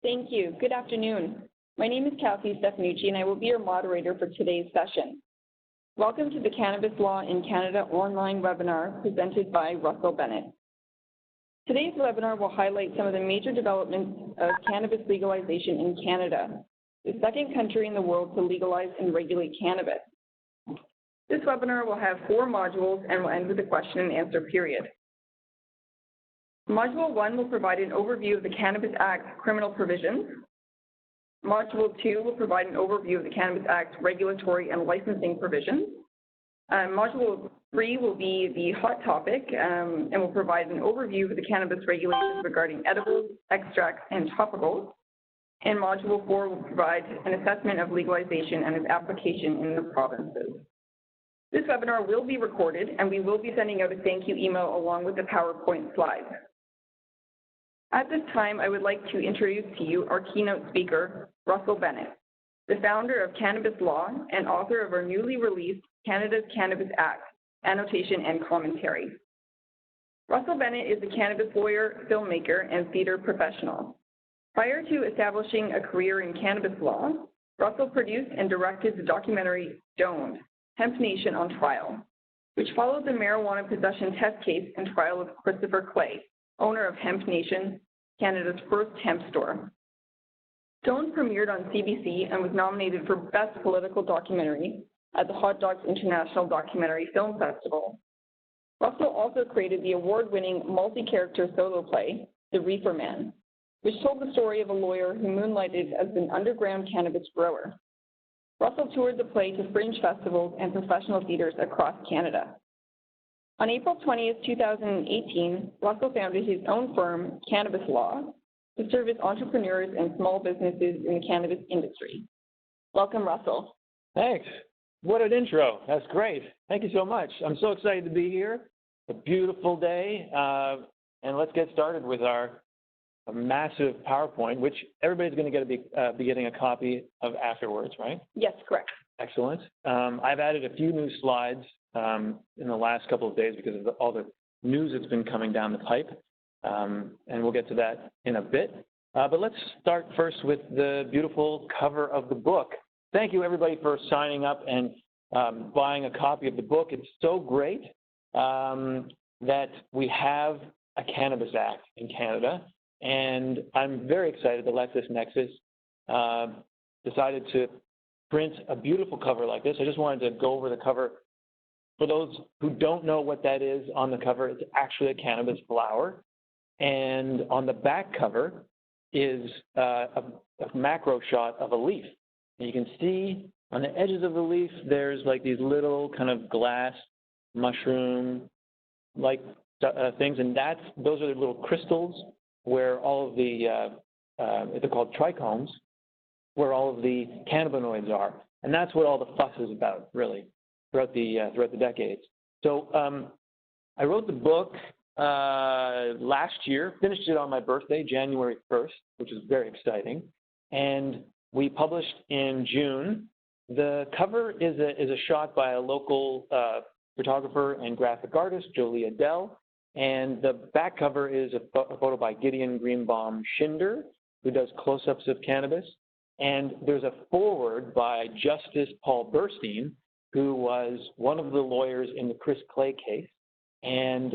Thank you. Good afternoon. My name is Kathy Stefanucci, and I will be your moderator for today's session. Welcome to the Cannabis Law in Canada online webinar presented by Russell Bennett. Today's webinar will highlight some of the major developments of cannabis legalization in Canada, the second country in the world to legalize and regulate cannabis. This webinar will have 4 modules and will end with a question and answer period. Module 1 will provide an overview of the Cannabis Act criminal provisions. Module 2 will provide an overview of the Cannabis Act regulatory and licensing provisions. Module 3 will be the hot topic and will provide an overview of the cannabis regulations regarding edibles, extracts, and topicals. And Module 4 will provide an assessment of legalization and its application in the provinces. This webinar will be recorded, and we will be sending out a thank you email along with the PowerPoint slides. At this time, I would like to introduce to you our keynote speaker, Russell Bennett, the founder of Cannabis Law and author of our newly released Canada's Cannabis Act, Annotation and Commentary. Russell Bennett is a cannabis lawyer, filmmaker, and theater professional. Prior to establishing a career in cannabis law, Russell produced and directed the documentary Stoned, Hemp Nation on Trial, which followed the marijuana possession test case and trial of Christopher Clay, owner of Hemp Nation, Canada's first hemp store. Stoned premiered on CBC and was nominated for Best Political Documentary at the Hot Docs International Documentary Film Festival. Russell also created the award-winning multi-character solo play, The Reefer Man, which told the story of a lawyer who moonlighted as an underground cannabis grower. Russell toured the play to fringe festivals and professional theaters across Canada. On April 20th, 2018, Russell founded his own firm, Cannabis Law, to service entrepreneurs and small businesses in the cannabis industry. Welcome, Russell. Thanks. What an intro. That's great. Thank you so much. I'm so excited to be here. A beautiful day. And let's get started with our massive PowerPoint, which everybody's going to be getting a copy of afterwards, right? Yes, correct. Excellent. I've added a few new slides in the last couple of days because of all the news that's been coming down the pipe, and we'll get to that in a bit. But let's start first with the beautiful cover of the book. Thank you, everybody, for signing up and buying a copy of the book. It's so great that we have a Cannabis Act in Canada, and I'm very excited that LexisNexis decided to print a beautiful cover like this. I just wanted to go over the cover. For those who don't know what that is, on the cover, it's actually a cannabis flower. And on the back cover is a macro shot of a leaf. And you can see on the edges of the leaf, there's like these little kind of glass mushroom-like things. And those are the little crystals where all of the, they're called trichomes, where all of the cannabinoids are. And that's what all the fuss is about, really, throughout the decades. So I wrote the book last year, finished it on my birthday, January 1st, which is very exciting. And we published in June. The cover is a shot by a local photographer and graphic artist, Jolie Adele. And the back cover is a photo by Gideon Greenbaum Schinder, who does close-ups of cannabis. And there's a foreword by Justice Paul Burstein, who was one of the lawyers in the Chris Clay case. And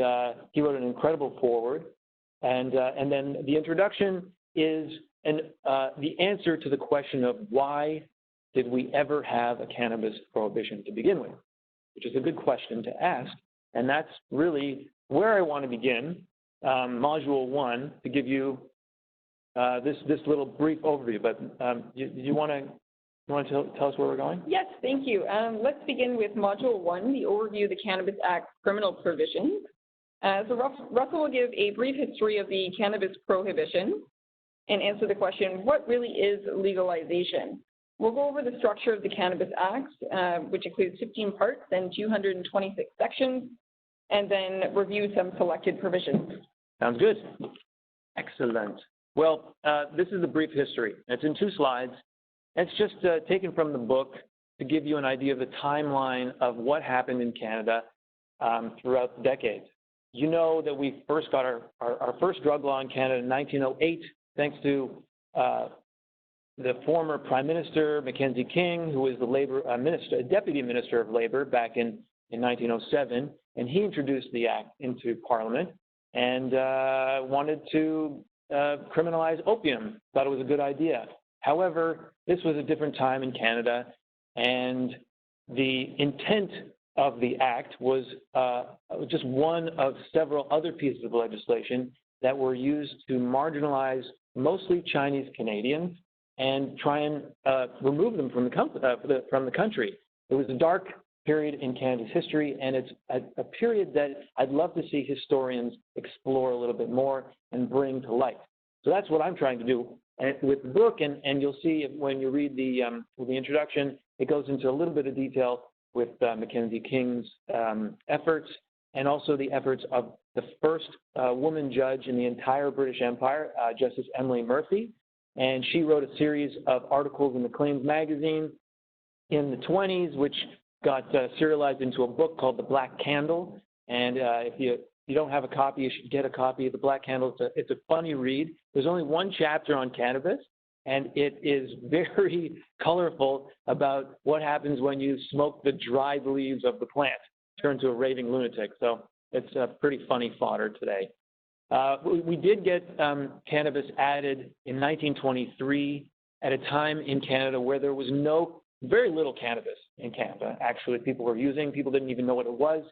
he wrote an incredible foreword. And then the introduction is the answer to the question of why did we ever have a cannabis prohibition to begin with, which is a good question to ask. And that's really where I want to begin, Module 1, to give you this little brief overview. But you want to tell us where we're going? Yes, thank you. Let's begin with Module 1, the overview of the Cannabis Act criminal provisions. So Russell will give a brief history of the cannabis prohibition and answer the question, what really is legalization? We'll go over the structure of the Cannabis Act, which includes 15 parts and 226 sections, and then review some selected provisions. Sounds good. Excellent. Well, this is a brief history. It's in 2 slides. It's just taken from the book to give you an idea of the timeline of what happened in Canada throughout the decades. You know that we first got our first drug law in Canada in 1908, thanks to the former Prime Minister, Mackenzie King, who was the Deputy Minister of Labor back in 1907, and he introduced the act into Parliament and wanted to criminalize opium, thought it was a good idea. However, this was a different time in Canada, and the intent of the act was just one of several other pieces of legislation that were used to marginalize mostly Chinese Canadians and try and remove them from the country. It was a dark period in Canada's history, and it's a period that I'd love to see historians explore a little bit more and bring to light. So that's what I'm trying to do with the book, and you'll see when you read the introduction, it goes into a little bit of detail with Mackenzie King's efforts, and also the efforts of the first woman judge in the entire British Empire, Justice Emily Murphy. And she wrote a series of articles in the Claims magazine in the 1920s, which got serialized into a book called The Black Candle. And if you don't have a copy, you should get a copy of The Black Candle. It's a funny read. There's only one chapter on cannabis, and it is very colorful about what happens when you smoke the dried leaves of the plant, turn to a raving lunatic. So it's a pretty funny fodder today. We did get cannabis added in 1923 at a time in Canada where there was very little cannabis in Canada. Actually, people didn't even know what it was,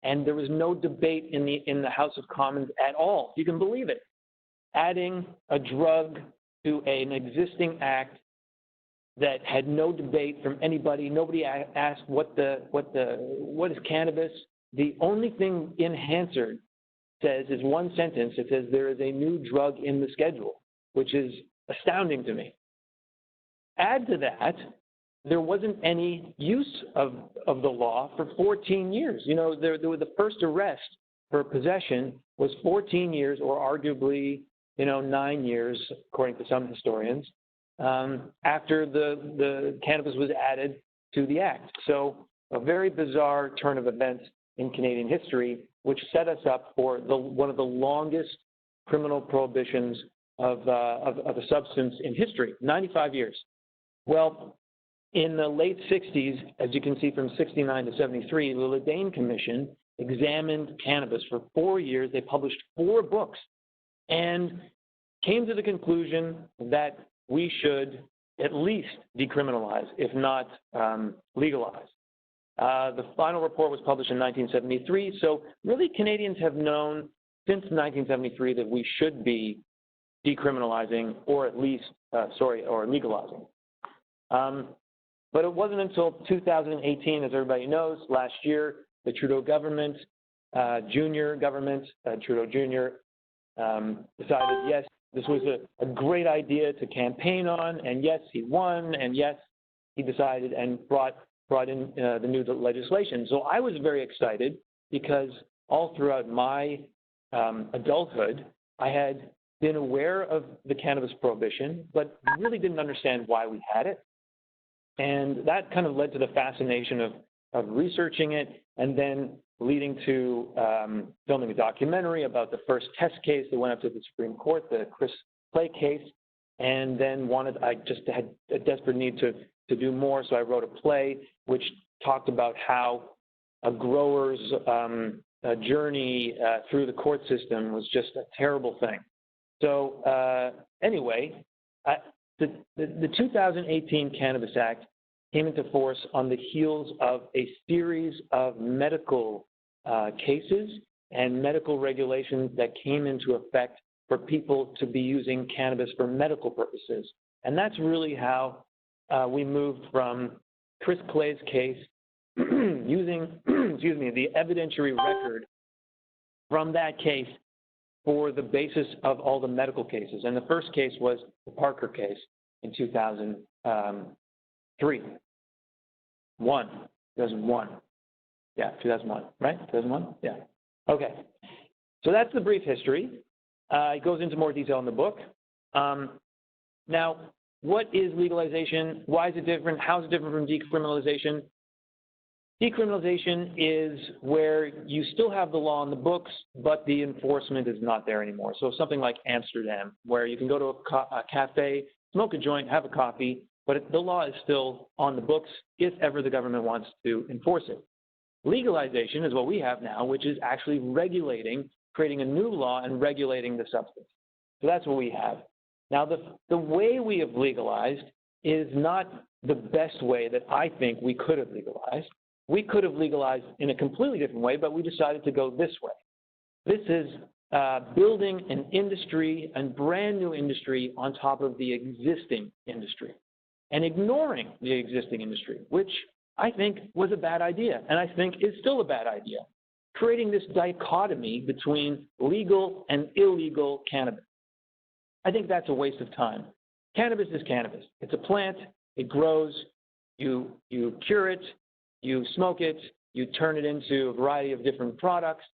and there was no debate in the House of Commons at all. You can believe it. Adding a drug to an existing act that had no debate from anybody. Nobody asked what is cannabis. The only thing in Hansard says is one sentence. It says there is a new drug in the schedule, which is astounding to me. Add to that, there wasn't any use of the law for 14 years. You know, the first arrest for possession was 14 years, or arguably, 9 years, according to some historians, after the cannabis was added to the act. So a very bizarre turn of events in Canadian history, which set us up for one of the longest criminal prohibitions of a substance in history, 95 years. Well, in the late 60s, as you can see from 69 to 73, the Ledane Commission examined cannabis for 4 years. They published 4 books and came to the conclusion that we should at least decriminalize, if not legalize. The final report was published in 1973, so really Canadians have known since 1973 that we should be decriminalizing or at least, or legalizing. But it wasn't until 2018, as everybody knows, last year, the Trudeau government, Trudeau Jr., decided, yes, this was a great idea to campaign on, and yes, he won, and yes, he decided and brought in the new legislation. So I was very excited because all throughout my adulthood, I had been aware of the cannabis prohibition, but really didn't understand why we had it. And that kind of led to the fascination of researching it, and then leading to filming a documentary about the first test case that went up to the Supreme Court, the Chris Clay case, and then I just had a desperate need to do more, so I wrote a play which talked about how a grower's journey through the court system was just a terrible thing. So anyway, the 2018 Cannabis Act came into force on the heels of a series of medical cases and medical regulations that came into effect for people to be using cannabis for medical purposes. And that's really how we moved from Chris Clay's case using, the evidentiary record from that case for the basis of all the medical cases. And the first case was the Parker case in 2001. Yeah, 2001, right? 2001? Yeah. Okay. So that's the brief history. It goes into more detail in the book. Now, what is legalization? Why is it different? How is it different from decriminalization? Decriminalization is where you still have the law on the books, but the enforcement is not there anymore. So something like Amsterdam, where you can go to a cafe, smoke a joint, have a coffee, but the law is still on the books if ever the government wants to enforce it. Legalization is what we have now, which is actually regulating, creating a new law and regulating the substance. So that's what we have. Now, the way we have legalized is not the best way that I think we could have legalized. We could have legalized in a completely different way, but we decided to go this way. This is building an industry, a brand new industry on top of the existing industry and ignoring the existing industry, which I think was a bad idea, and I think is still a bad idea, creating this dichotomy between legal and illegal cannabis. I think that's a waste of time. Cannabis is cannabis. It's a plant. It grows. You cure it. You smoke it. You turn it into a variety of different products.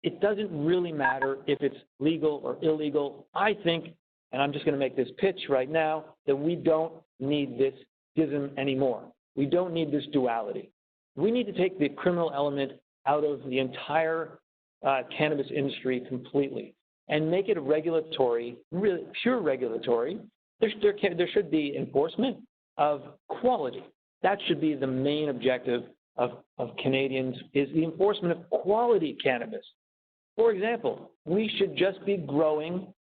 It doesn't really matter if it's legal or illegal. I think, and I'm just going to make this pitch right now, that we don't need this schism anymore. We don't need this duality. We need to take the criminal element out of the entire cannabis industry completely and make it a regulatory, really pure regulatory. There should be enforcement of quality. That should be the main objective of Canadians, is the enforcement of quality cannabis. For example, we should just be growing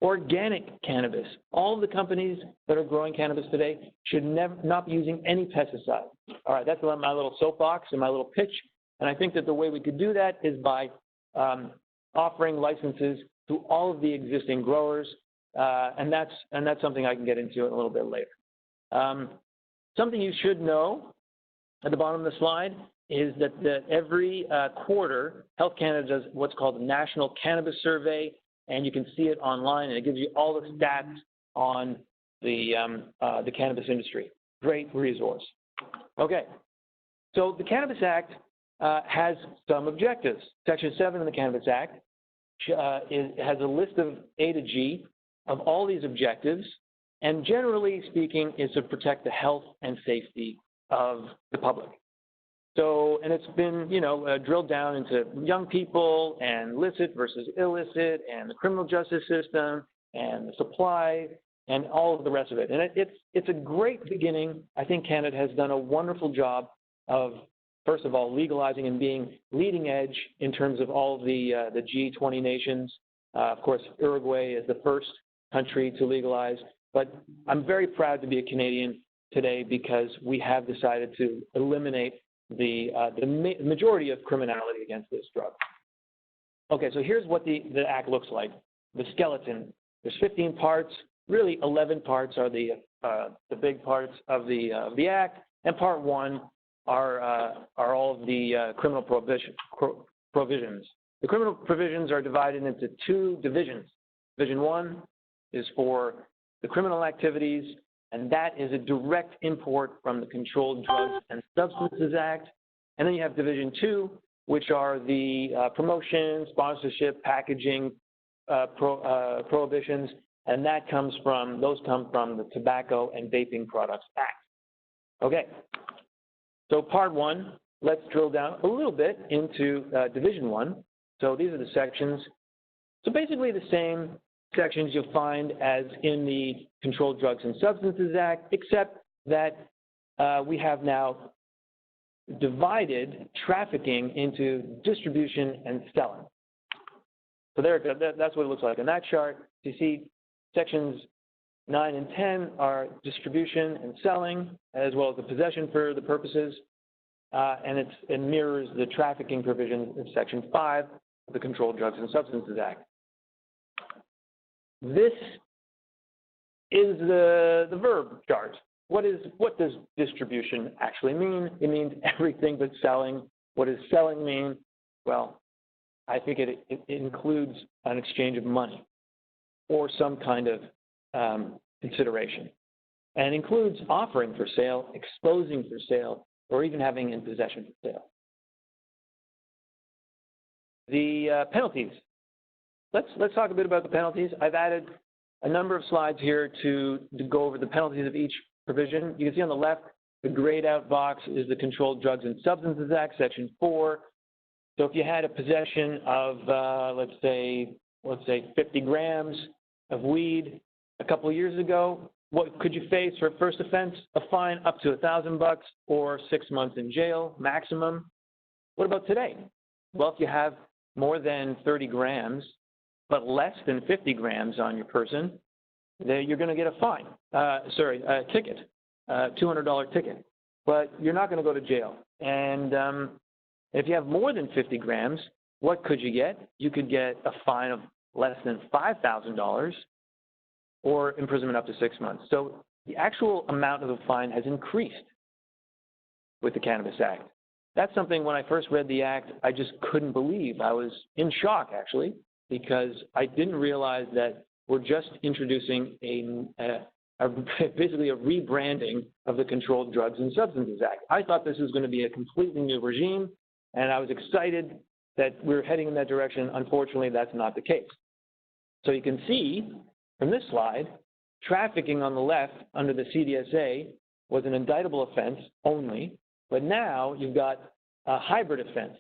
organic cannabis. All of the companies that are growing cannabis today should not be using any pesticides. All right, that's my little soapbox and my little pitch. And I think that the way we could do that is by offering licenses to all of the existing growers, and that's something I can get into a little bit later. Something you should know at the bottom of the slide is that every quarter, Health Canada does what's called the National Cannabis Survey, and you can see it online, and it gives you all the stats on the cannabis industry. Great resource. Okay, so the Cannabis Act has some objectives. Section 7 of the Cannabis Act has a list of A to G of all these objectives, and generally speaking is to protect the health and safety of the public. So, and it's been, drilled down into young people and licit versus illicit and the criminal justice system and the supply and all of the rest of it. And it's a great beginning. I think Canada has done a wonderful job of, first of all, legalizing and being leading edge in terms of all of the G20 nations. Of course, Uruguay is the first country to legalize. But I'm very proud to be a Canadian today because we have decided to eliminate the majority of criminality against this drug. Okay, so here's what the Act looks like. The skeleton. There's 15 parts. Really, 11 parts are the big parts of the Act, and Part 1 are all of the criminal provisions. The criminal provisions are divided into two divisions. Division 1 is for the criminal activities, and that is a direct import from the Controlled Drugs and Substances Act. And then you have Division 2, which are the promotion, sponsorship, packaging prohibitions, and those come from the Tobacco and Vaping Products Act. Okay, so Part 1, let's drill down a little bit into Division 1. So these are the sections. So basically the same sections you'll find as in the Controlled Drugs and Substances Act, except that we have now divided trafficking into distribution and selling. So that's what it looks like on that chart. You see sections 9 and 10 are distribution and selling, as well as the possession for the purposes, and it mirrors the trafficking provision in Section 5 of the Controlled Drugs and Substances Act. This is the verb chart. What does distribution actually mean? It means everything but selling. What does selling mean? Well, I think it includes an exchange of money or some kind of consideration, and includes offering for sale, exposing for sale, or even having in possession for sale. The penalties. Let's talk a bit about the penalties. I've added a number of slides here to go over the penalties of each provision. You can see on the left The grayed out box is the Controlled Drugs and Substances Act, Section 4. So if you had a possession of, let's say 50 grams of weed a couple of years ago, what could you face for a first offense? A fine up to $1,000 or 6 months in jail maximum. What about today? Well, if you have more than 30 grams, but less than 50 grams on your person, then you're going to get a fine. A ticket, $200 ticket. But you're not going to go to jail. And if you have more than 50 grams, what could you get? You could get a fine of less than $5,000 or imprisonment up to 6 months. So the actual amount of the fine has increased with the Cannabis Act. That's something when I first read the act, I just couldn't believe. I was in shock, actually, because I didn't realize that we're just introducing basically a rebranding of the Controlled Drugs and Substances Act. I thought this was going to be a completely new regime, and I was excited that we're heading in that direction. Unfortunately, that's not the case. So you can see from this slide, trafficking on the left under the CDSA was an indictable offense only, but now you've got a hybrid offense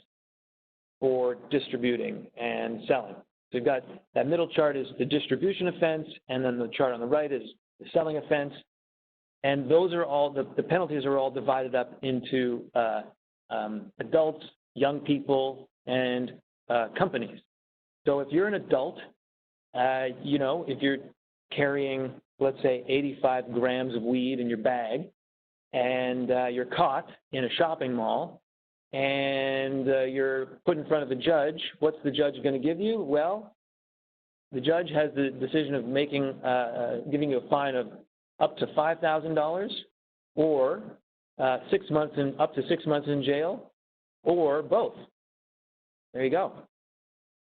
for distributing and selling. So you've got that middle chart is the distribution offense, and then the chart on the right is the selling offense. And those are all, the penalties are all divided up into adults, young people, and companies. So if you're an adult, if you're carrying, let's say, 85 grams of weed in your bag, and you're caught in a shopping mall, and you're put in front of a judge, what's the judge going to give you? Well, the judge has the decision of giving you a fine of up to $5,000, or up to 6 months in jail, or both. There you go.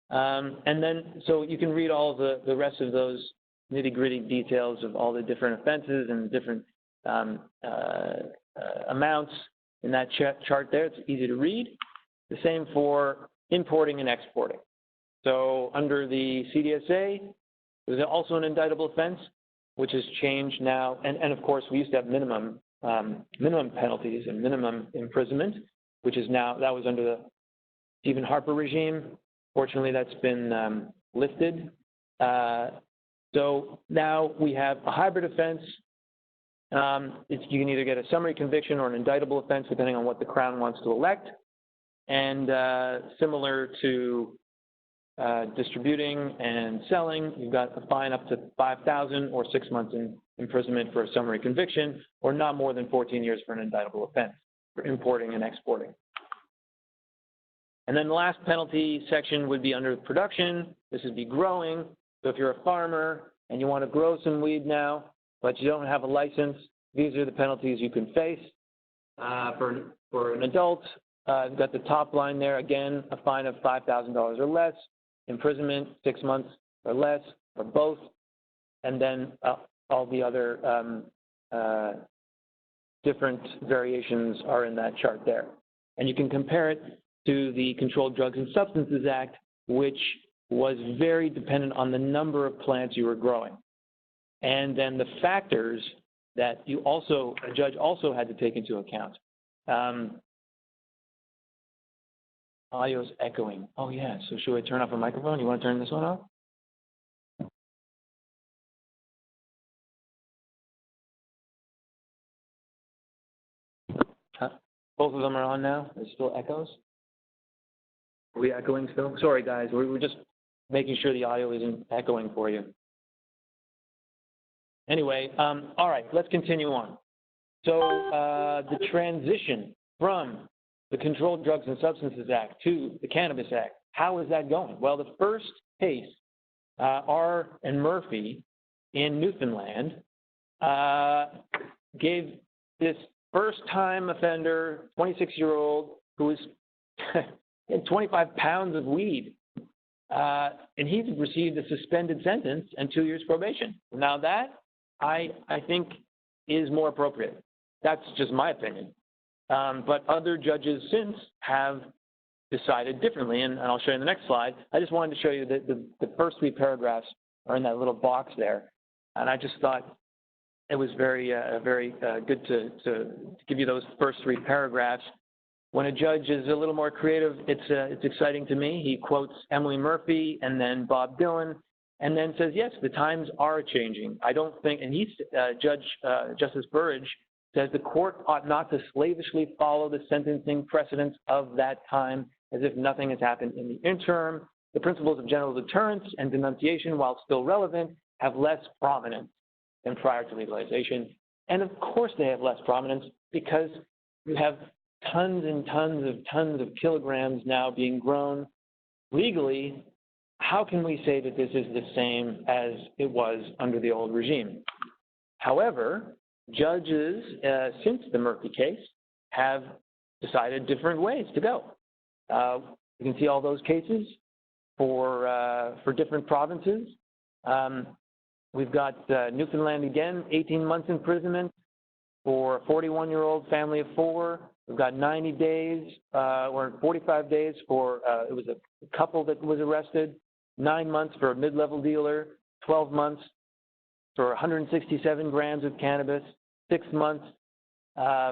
And then, so you can read all the rest of those nitty-gritty details of all the different offenses and different amounts in that chart there. It's easy to read. The same for importing and exporting. So under the CDSA, there's also an indictable offense, which has changed now. And of course, we used to have minimum penalties and minimum imprisonment, which is now, that was under the Stephen Harper regime. Fortunately, that's been lifted. So now we have a hybrid offense. You can either get a summary conviction or an indictable offense, depending on what the Crown wants to elect. And similar to distributing and selling, you've got a fine up to $5,000 or 6 months in imprisonment for a summary conviction, or not more than 14 years for an indictable offense for importing and exporting. And then the last penalty section would be under production. This would be growing. So if you're a farmer and you want to grow some weed now, but you don't have a license, these are the penalties you can face. For an adult, you've got the top line there, again, a fine of $5,000 or less, imprisonment 6 months or less, or both, and then all the other different variations are in that chart there. And you can compare it to the Controlled Drugs and Substances Act, which was very dependent on the number of plants you were growing. And then the factors that a judge also had to take into account. Audio's echoing. Oh yeah, so should I turn off a microphone? You want to turn this one off? Both of them are on now? There's still echoes? Are we echoing still? Sorry guys, we're just making sure the audio isn't echoing for you. Anyway, all right, let's continue on. So the transition from the Controlled Drugs and Substances Act to the Cannabis Act, how is that going? Well, the first case, R. and Murphy in Newfoundland, gave this first-time offender, 26-year-old, who was had 25 pounds of weed, and he received a suspended sentence and 2 years probation. Now that, I think, is more appropriate. That's just my opinion. But other judges since have decided differently, and I'll show you in the next slide. I just wanted to show you that the first 3 paragraphs are in that little box there, and I just thought it was very good to give you those first 3 paragraphs. When a judge is a little more creative, it's exciting to me. He quotes Emily Murphy and then Bob Dylan, and then says, yes, the times are changing. I don't think, and he's Justice Burrage says the court ought not to slavishly follow the sentencing precedents of that time as if nothing has happened in the interim. The principles of general deterrence and denunciation, while still relevant, have less prominence than prior to legalization. And of course they have less prominence because you have tons and tons of kilograms now being grown legally. How can we say that this is the same as it was under the old regime? However, judges, since the Murphy case, have decided different ways to go. You can see all those cases for different provinces. We've got Newfoundland again, 18 months imprisonment for a 41-year-old family of 4. We've got 90 days or 45 days for, it was a couple that was arrested, 9 months for a mid-level dealer, 12 months for 167 grams of cannabis, 6 months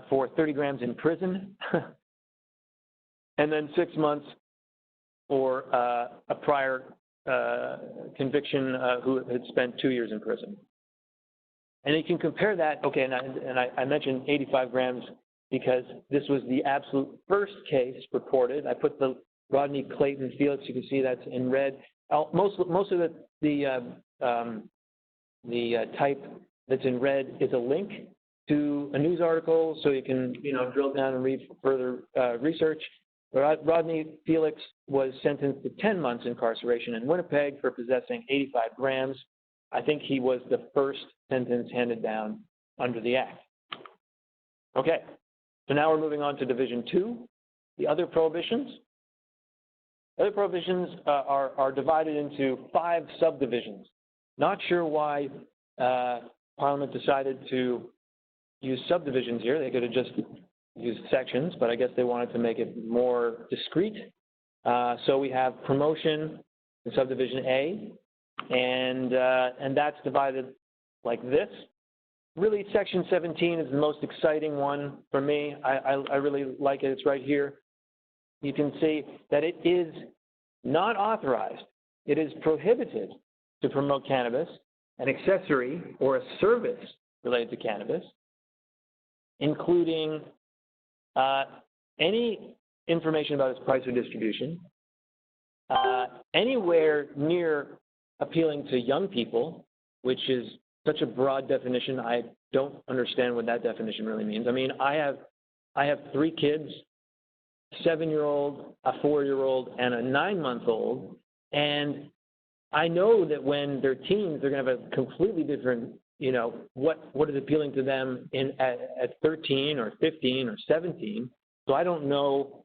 for 30 grams in prison, and then 6 months for a prior conviction who had spent 2 years in prison. And you can compare that, okay, and I mentioned 85 grams because this was the absolute first case reported. I put the Rodney Clayton Felix, you can see that's in red. Most of the type that's in red is a link to a news article, so you can drill down and read further research. Rodney Felix was sentenced to 10 months incarceration in Winnipeg for possessing 85 grams. I think he was the first sentence handed down under the Act. Okay, so now we're moving on to Division 2, the other prohibitions. Other prohibitions are divided into 5 subdivisions. Not sure why Parliament decided to use subdivisions here. They could have just used sections, but I guess they wanted to make it more discrete. So we have promotion in subdivision A, and that's divided like this. Really, section 17 is the most exciting one for me. I really like it. It's right here. You can see that it is not authorized. It is prohibited to promote cannabis, an accessory or a service related to cannabis, including any information about its price or distribution, anywhere near appealing to young people, which is such a broad definition. I don't understand what that definition really means. I mean, I have 3 kids, a 7-year-old, a 4-year-old, and a 9-month-old, and I know that when they're teens, they're going to have a completely different, what is appealing to them at 13 or 15 or 17. So I don't know.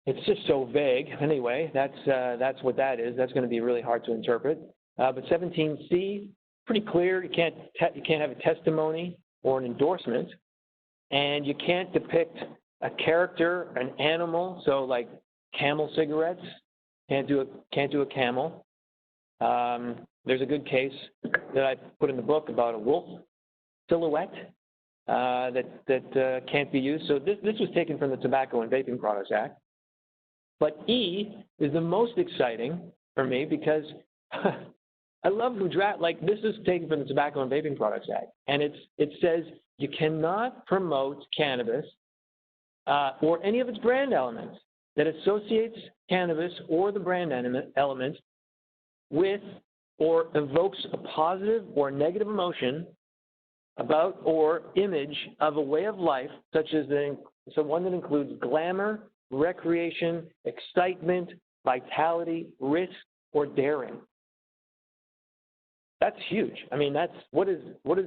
It's just so vague. Anyway, that's what that is. That's going to be really hard to interpret. But 17C, pretty clear. You can't have a testimony or an endorsement, and you can't depict a character, an animal. So like Camel cigarettes, can't do a camel. There's a good case that I put in the book about a wolf silhouette that can't be used. So this was taken from the Tobacco and Vaping Products Act. But E is the most exciting for me because I love who this is taken from the Tobacco and Vaping Products Act, and it says you cannot promote cannabis or any of its brand elements that associates cannabis or the brand element with or evokes a positive or negative emotion about or image of a way of life, such as one that includes glamour, recreation, excitement, vitality, risk, or daring. That's huge. I mean, what does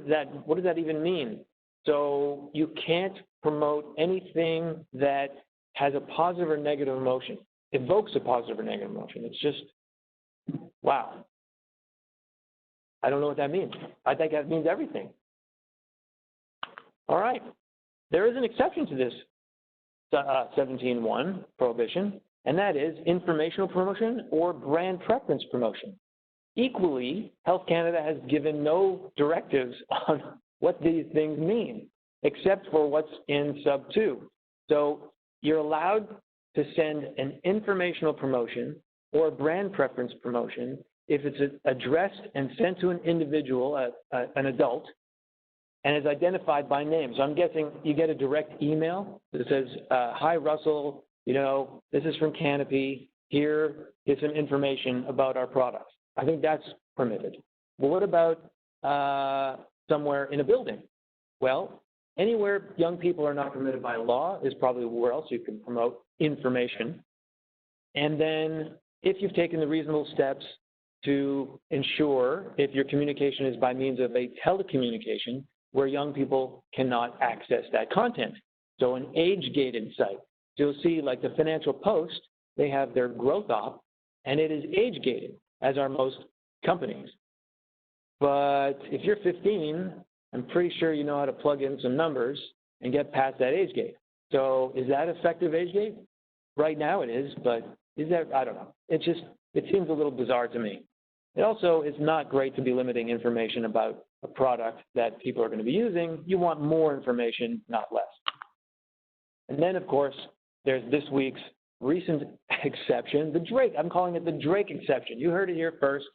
that even mean? So you can't promote anything that has a positive or negative emotion, evokes a positive or negative emotion. It's just, wow. I don't know what that means. I think that means everything. All right. There is an exception to this 17.1 prohibition, and that is informational promotion or brand preference promotion. Equally, Health Canada has given no directives what these things mean, except for what's in sub 2. So you're allowed to send an informational promotion or a brand preference promotion if it's addressed and sent to an individual, an adult, and is identified by name. So I'm guessing you get a direct email that says, hi, Russell, this is from Canopy. Here is some information about our products. I think that's permitted. But what about somewhere in a building? Well, anywhere young people are not permitted by law is probably where else you can promote information. And then if you've taken the reasonable steps to ensure if your communication is by means of a telecommunication where young people cannot access that content. So an age-gated site. So you'll see like the Financial Post, they have their growth op, and it is age-gated, as are most companies. But if you're 15, I'm pretty sure you know how to plug in some numbers and get past that age gate. So is that effective age gate? Right now it is, but is that, I don't know. It seems a little bizarre to me. It also is not great to be limiting information about a product that people are going to be using. You want more information, not less. And then, of course, there's this week's recent exception, the Drake. I'm calling it the Drake exception. You heard it here first.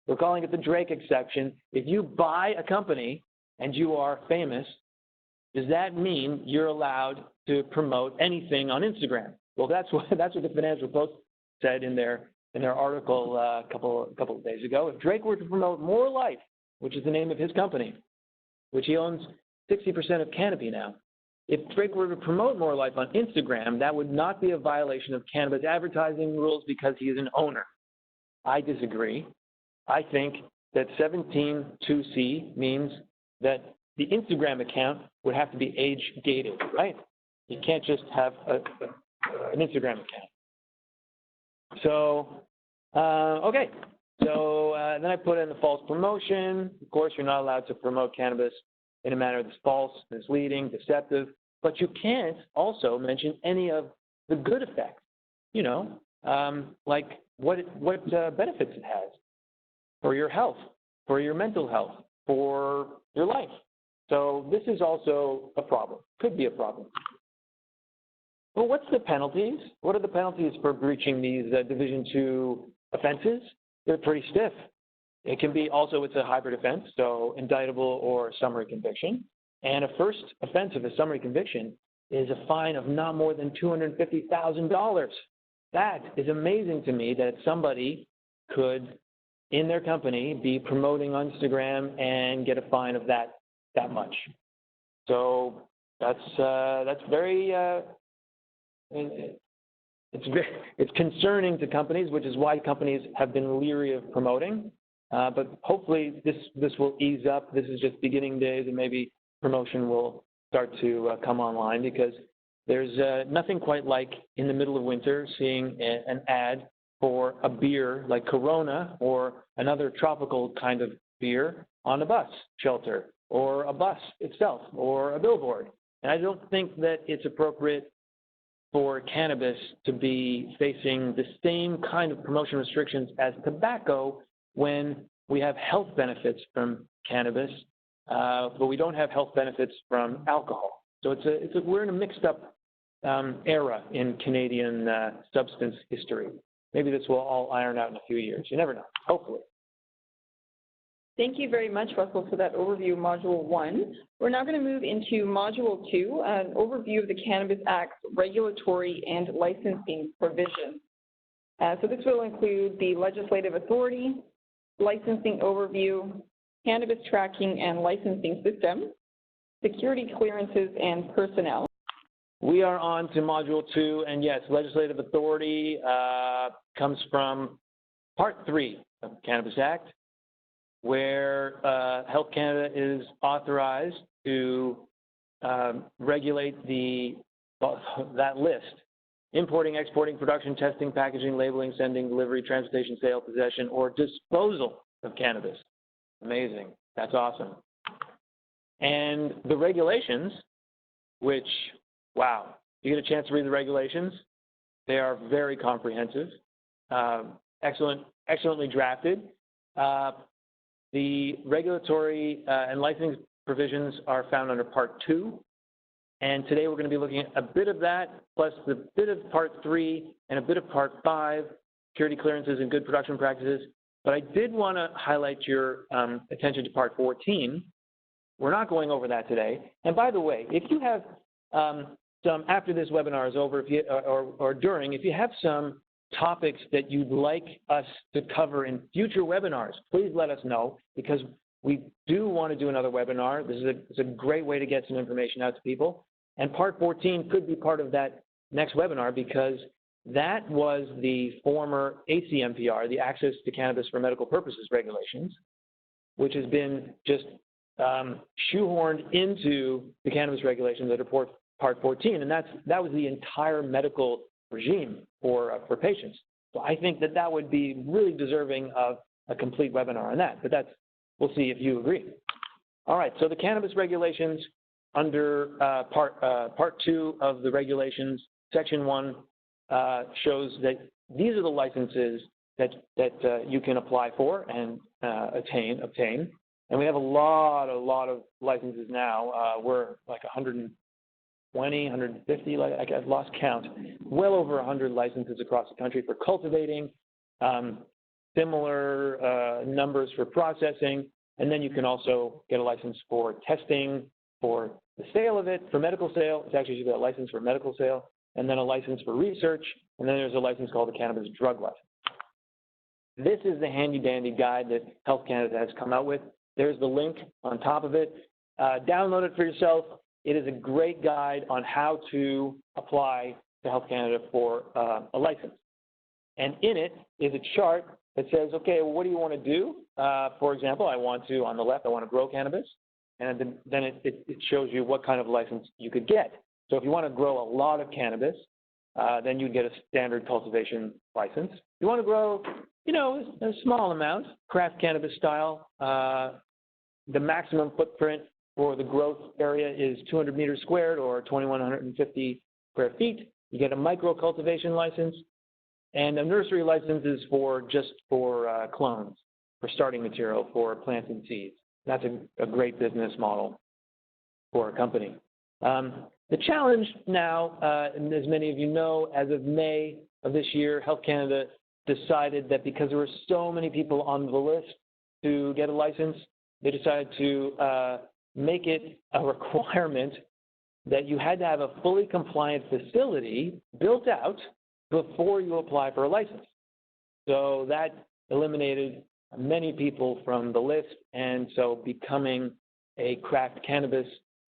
We're calling it the Drake exception. If you buy a company and you are famous, does that mean you're allowed to promote anything on Instagram? Well, that's what the Financial Post said in their article a couple of days ago. If Drake were to promote More Life, which is the name of his company, which he owns 60% of Canopy now, if Drake were to promote More Life on Instagram, that would not be a violation of cannabis advertising rules because he is an owner. I disagree. I think that 17(2)(c) means that the Instagram account would have to be age-gated, right? You can't just have an Instagram account. So, okay. So then I put in the false promotion. Of course, you're not allowed to promote cannabis in a manner that's false, misleading, deceptive, but you can't also mention any of the good effects, like what benefits it has for your health, for your mental health, for your life. So this is also a problem, could be a problem. Well, what's the penalties? What are the penalties for breaching these Division 2 offenses? They're pretty stiff. It can be also, it's a hybrid offense, so indictable or summary conviction. And a first offense of a summary conviction is a fine of not more than $250,000. That is amazing to me that somebody could, in their company, be promoting on Instagram and get a fine of that much. So that's very, it's concerning to companies, which is why companies have been leery of promoting. But hopefully this will ease up. This is just beginning days, and maybe promotion will start to come online, because there's nothing quite like in the middle of winter seeing an ad for a beer like Corona or another tropical kind of beer on a bus shelter or a bus itself or a billboard. And I don't think that it's appropriate for cannabis to be facing the same kind of promotion restrictions as tobacco when we have health benefits from cannabis, but we don't have health benefits from alcohol. So we're in a mixed up era in Canadian substance history. Maybe this will all iron out in a few years. You never know, hopefully. Thank you very much, Russell, for that overview of Module 1. We're now going to move into Module 2, an overview of the Cannabis Act's regulatory and licensing provisions. So this will include the legislative authority, licensing overview, cannabis tracking and licensing system, security clearances, and personnel. We are on to Module 2, and yes, legislative authority comes from Part 3 of the Cannabis Act, where Health Canada is authorized to regulate that list: importing, exporting, production, testing, packaging, labeling, sending, delivery, transportation, sale, possession, or disposal of cannabis. Amazing. That's awesome. And the regulations, which, wow, you get a chance to read the regulations. They are very comprehensive, excellently drafted. The regulatory and provisions are found under Part 2. And today we're going to be looking at a bit of that, plus a bit of Part 3 and a bit of Part 5, security clearances and good production practices. But I did want to highlight your attention to Part 14. We're not going over that today. And by the way, if you have after this webinar is over, if you, or during, if you have some topics that you'd like us to cover in future webinars, please let us know, because we do want to do another webinar. This is a great way to get some information out to people. And Part 14 could be part of that next webinar, because that was the former ACMPR, the Access to Cannabis for Medical Purposes Regulations, which has been just shoehorned into the Cannabis Regulations under Part 14, and that was the entire medical regime for patients. So I think that would be really deserving of a complete webinar on that, but we'll see if you agree. All right, so the Cannabis Regulations under Part 2 of the regulations, Section 1 shows that these are the licenses that you can apply for and obtain. And we have a lot of licenses now. We're like 120, 150, I've lost count, well over 100 licenses across the country for cultivating, similar numbers for processing, and then you can also get a license for testing, for the sale of it, for medical sale. It's actually a license for medical sale, and then a license for research, and then there's a license called the Cannabis Drug License. This is the handy-dandy guide that Health Canada has come out with. There's the link on top of it. Download it for yourself. It is a great guide on how to apply to Health Canada for a license. And in it is a chart that says, okay, well, what do you want to do? For example, on the left, I want to grow cannabis. And then it shows you what kind of license you could get. So if you want to grow a lot of cannabis, then you'd get a standard cultivation license. If you want to grow, a small amount, craft cannabis style, the maximum footprint for the growth area is 200 meters squared or 2,150 square feet. You get a micro cultivation license, and a nursery license is for clones, for starting material, for plants and seeds. That's a great business model for a company. The challenge now, and as many of you know, as of May of this year, Health Canada decided that because there were so many people on the list to get a license, they decided to make it a requirement that you had to have a fully compliant facility built out before you apply for a license. So that eliminated many people from the list, and so becoming a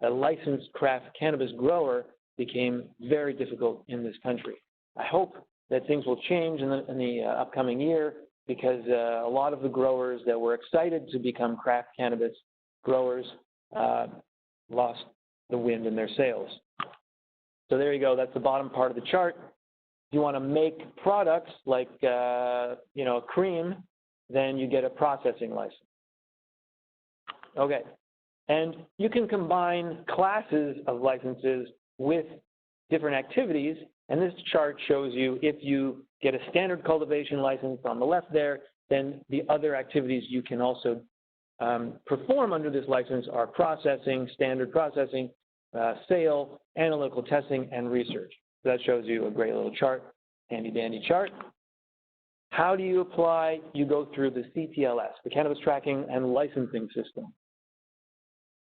licensed craft cannabis grower became very difficult in this country. I hope that things will change in the upcoming year, because a lot of the growers that were excited to become craft cannabis growers lost the wind in their sails. So there you go. That's the bottom part of the chart. If you want to make products like cream, then you get a processing license. Okay, and you can combine classes of licenses with different activities, and this chart shows you if you get a standard cultivation license on the left there, then the other activities you can also perform under this license are processing, standard processing, sale, analytical testing, and research. So that shows you a great little chart, handy-dandy chart. How do you apply? You go through the CTLS, the Cannabis Tracking and Licensing System.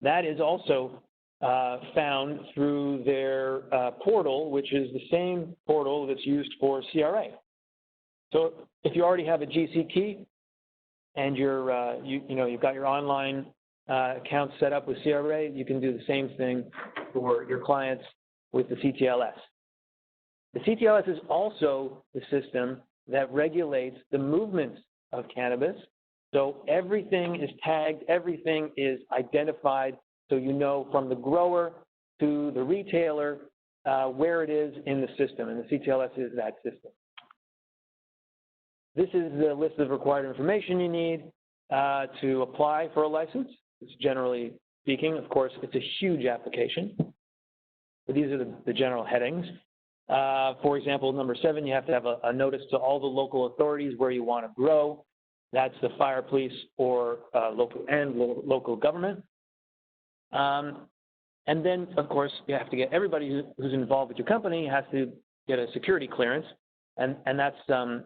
That is also found through their portal, which is the same portal that's used for CRA. So if you already have a GC key and you've got your online account set up with CRA, you can do the same thing for your clients with the CTLS. The CTLS is also the system that regulates the movements of cannabis. So everything is tagged, everything is identified, so you know from the grower to the retailer where it is in the system, and the CTLS is that system. This is the list of required information you need to apply for a license. It's generally speaking, of course, it's a huge application, but these are the general headings. For example, number 7, you have to have a notice to all the local authorities where you want to grow. That's the fire, police, or local government. And then, of course, you have to get everybody who's involved with your company has to get a security clearance, and that's found,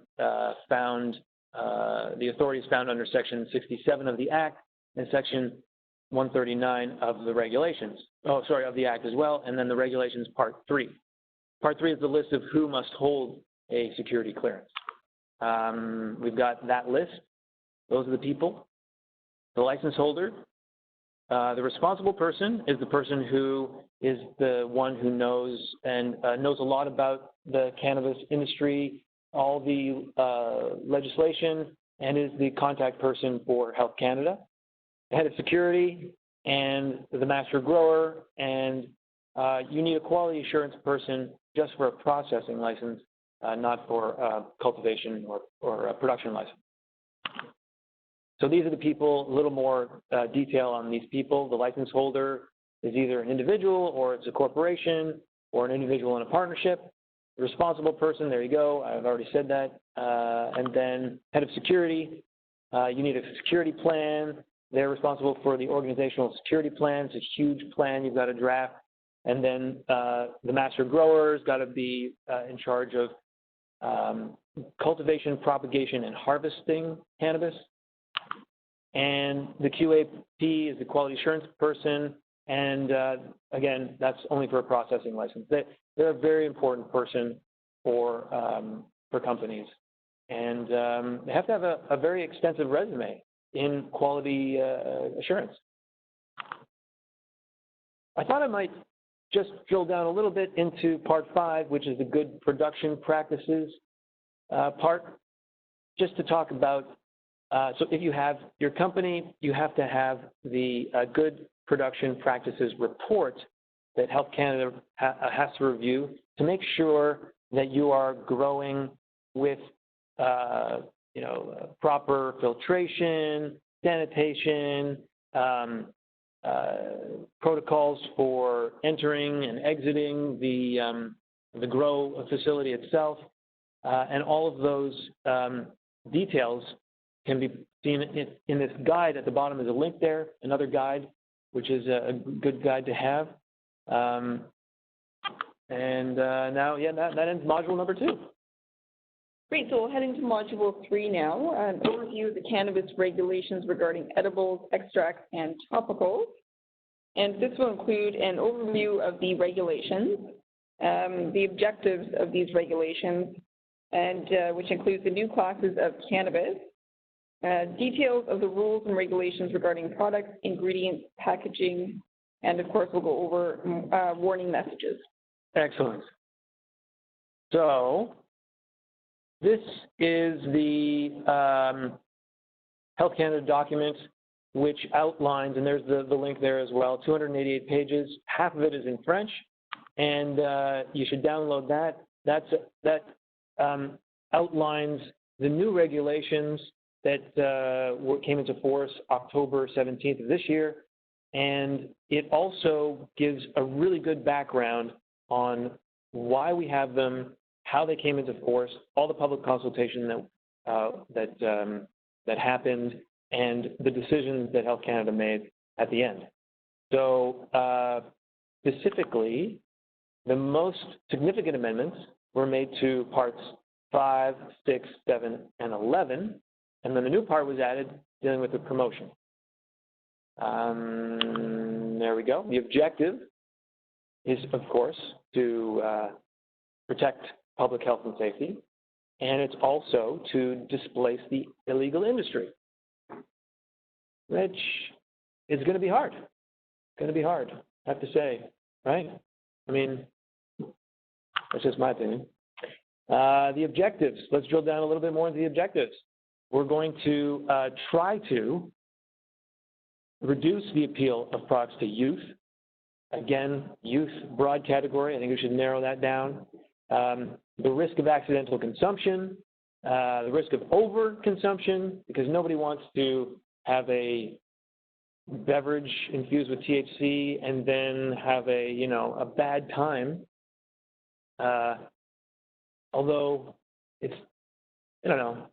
the authority is found under Section 67 of the Act and Section 139 of the regulations. Oh, sorry, of the Act as well, and then the regulations Part 3. Part 3 is the list of who must hold a security clearance. We've got that list. Those are the people. The license holder. The responsible person is the person who is the one who knows and knows a lot about the cannabis industry, all the legislation, and is the contact person for Health Canada. The head of security and the master grower, and you need a quality assurance person just for a processing license, not for cultivation or a production license. So these are the people, a little more detail on these people. The license holder is either an individual or it's a corporation or an individual in a partnership. The responsible person, there you go, I've already said that. And then head of security, you need a security plan. They're responsible for the organizational security plan. It's a huge plan you've got to draft. And then the master grower's got to be in charge of cultivation, propagation, and harvesting cannabis. And the QAP is the quality assurance person, and again, that's only for a processing license. They're a very important person for companies, and they have to have a very extensive resume in quality assurance. I thought I might just drill down a little bit into Part 5, which is the good production practices part, just to talk about. So if you have your company, you have to have the good production practices report that Health Canada has to review to make sure that you are growing with, proper filtration, sanitation, protocols for entering and exiting the grow facility itself, and all of those details can be seen in this guide. At the bottom is a link there, another guide, which is a good guide to have. Now, that ends module number 2. Great, so we'll head into module 3 now, an overview of the cannabis regulations regarding edibles, extracts, and topicals. And this will include an overview of the regulations, the objectives of these regulations, and which includes the new classes of cannabis, details of the rules and regulations regarding products, ingredients, packaging, and of course we'll go over warning messages. Excellent. So this is the Health Canada document, which outlines, and there's the link there as well, 288 pages. Half of it is in French, and you should download that. That outlines the new regulations that came into force October 17th of this year, and it also gives a really good background on why we have them, how they came into force, all the public consultation that happened, and the decisions that Health Canada made at the end. So specifically, the most significant amendments were made to parts 5, 6, 7, and 11, and then the new part was added dealing with the promotion. There we go. The objective is, of course, to protect public health and safety, and it's also to displace the illegal industry, which is going to be hard. It's going to be hard, I have to say, right? I mean, that's just my opinion. The objectives, let's drill down a little bit more into the objectives. We're going to try to reduce the appeal of products to youth. Again, youth, broad category, I think we should narrow that down. The risk of accidental consumption, the risk of overconsumption, because nobody wants to have a beverage infused with THC and then have a bad time. Although it's, I don't know,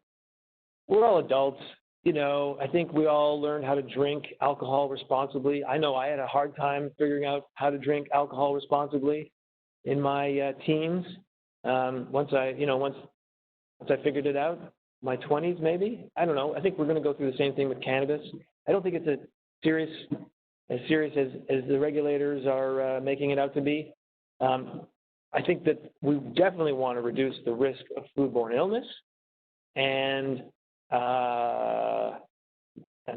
we're all adults. you know, I think we all learned how to drink alcohol responsibly. I know I had a hard time figuring out how to drink alcohol responsibly in my teens. Once I figured it out, my 20s maybe. I don't know. I think we're going to go through the same thing with cannabis. I don't think it's as serious as the regulators are making it out to be. I think that we definitely want to reduce the risk of foodborne illness and the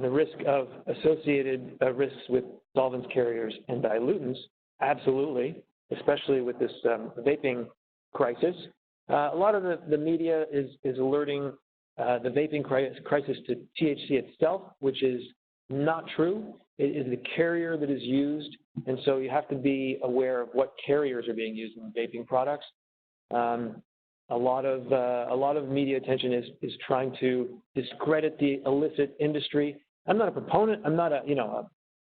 risk of associated risks with solvents, carriers, and dilutants. Absolutely, especially with this vaping crisis. A lot of the media is alerting the vaping crisis to THC itself, which is not true. It is the carrier that is used, and so you have to be aware of what carriers are being used in vaping products. A lot of media attention is trying to discredit the illicit industry. I'm not a proponent. I'm not a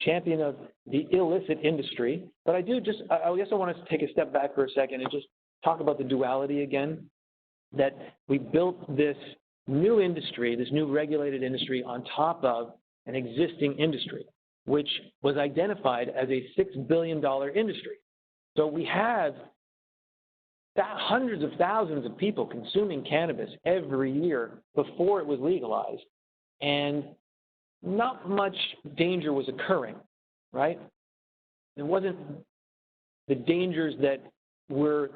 champion of the illicit industry, but I guess I want to take a step back for a second and just talk about the duality again. That we built this new industry, this new regulated industry, on top of an existing industry, which was identified as a $6 billion industry. So we have hundreds of thousands of people consuming cannabis every year before it was legalized, and not much danger was occurring, right? It wasn't the dangers that we're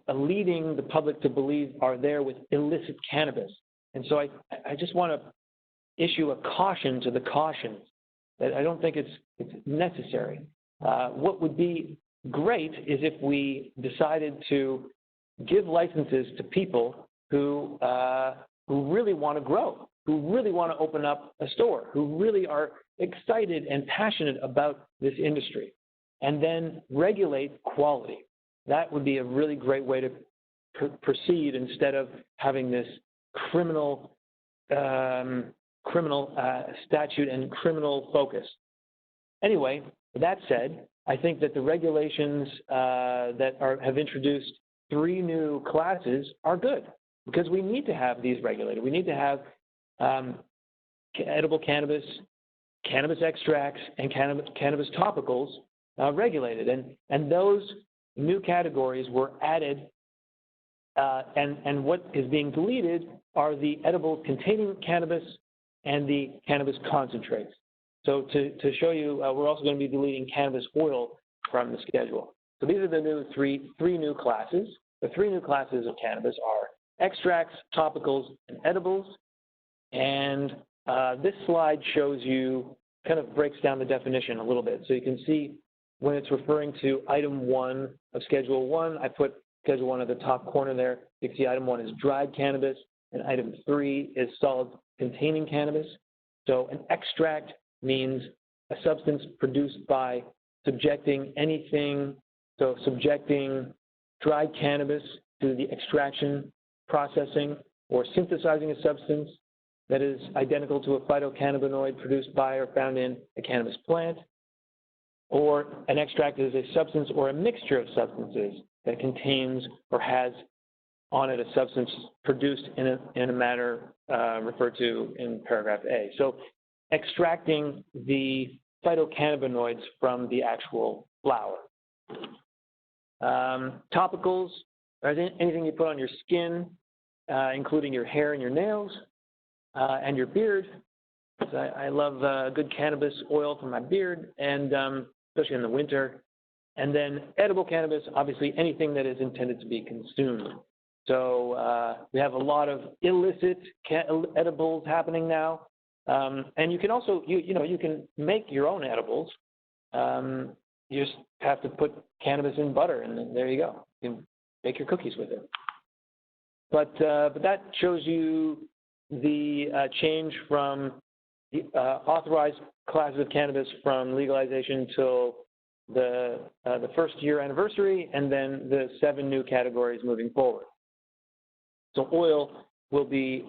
leading the public to believe are there with illicit cannabis. And so I just want to issue a caution to the cautions that I don't think it's necessary. What would be great is if we decided to give licenses to people who really want to grow, who really want to open up a store, who really are excited and passionate about this industry, and then regulate quality. That would be a really great way to proceed instead of having this criminal statute and criminal focus. Anyway, that said, I think that the regulations that have introduced 3 new classes are good, because we need to have these regulated. We need to have edible cannabis, cannabis extracts, and cannabis topicals regulated. And those new categories were added, and what is being deleted are the edibles containing cannabis and the cannabis concentrates. So to show you, we're also going to be deleting cannabis oil from the schedule. So these are the three new classes. The 3 new classes of cannabis are extracts, topicals, and edibles. And this slide shows you, kind of breaks down the definition a little bit. So you can see when it's referring to item 1 of Schedule 1, I put Schedule 1 at the top corner there. You can see item 1 is dried cannabis, and item 3 is solid containing cannabis. So an extract means a substance produced by subjecting dried cannabis to the extraction, processing, or synthesizing a substance that is identical to a phytocannabinoid produced by or found in a cannabis plant. Or an extract is a substance or a mixture of substances that contains or has on it a substance produced in a manner referred to in paragraph A. So extracting the phytocannabinoids from the actual flower. Topicals are anything you put on your skin, including your hair and your nails, and your beard. So I love good cannabis oil for my beard, and especially in the winter. And then edible cannabis, obviously anything that is intended to be consumed. So we have a lot of illicit edibles happening now. And you can also, you can make your own edibles. You just have to put cannabis in butter, and then there you go. You can make your cookies with it. But that shows you the change from the authorized classes of cannabis from legalization till the first year anniversary, and then the 7 new categories moving forward. So oil will be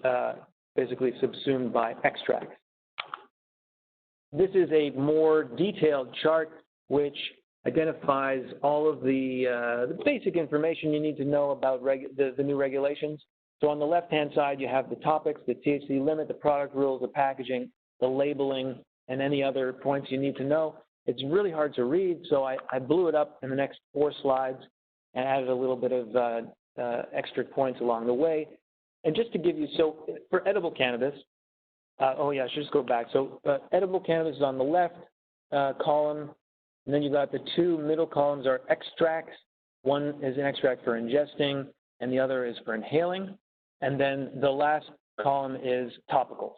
basically subsumed by extracts. This is a more detailed chart which identifies all of the basic information you need to know about the new regulations. So on the left-hand side, you have the topics, the THC limit, the product rules, the packaging, the labeling, and any other points you need to know. It's really hard to read, so I blew it up in the next 4 slides and added a little bit of extra points along the way. And just to give you, so for edible cannabis, oh yeah, I should just go back. So edible cannabis is on the left column, and then you've got the 2 middle columns are extracts. One is an extract for ingesting, and the other is for inhaling. And then the last column is topicals.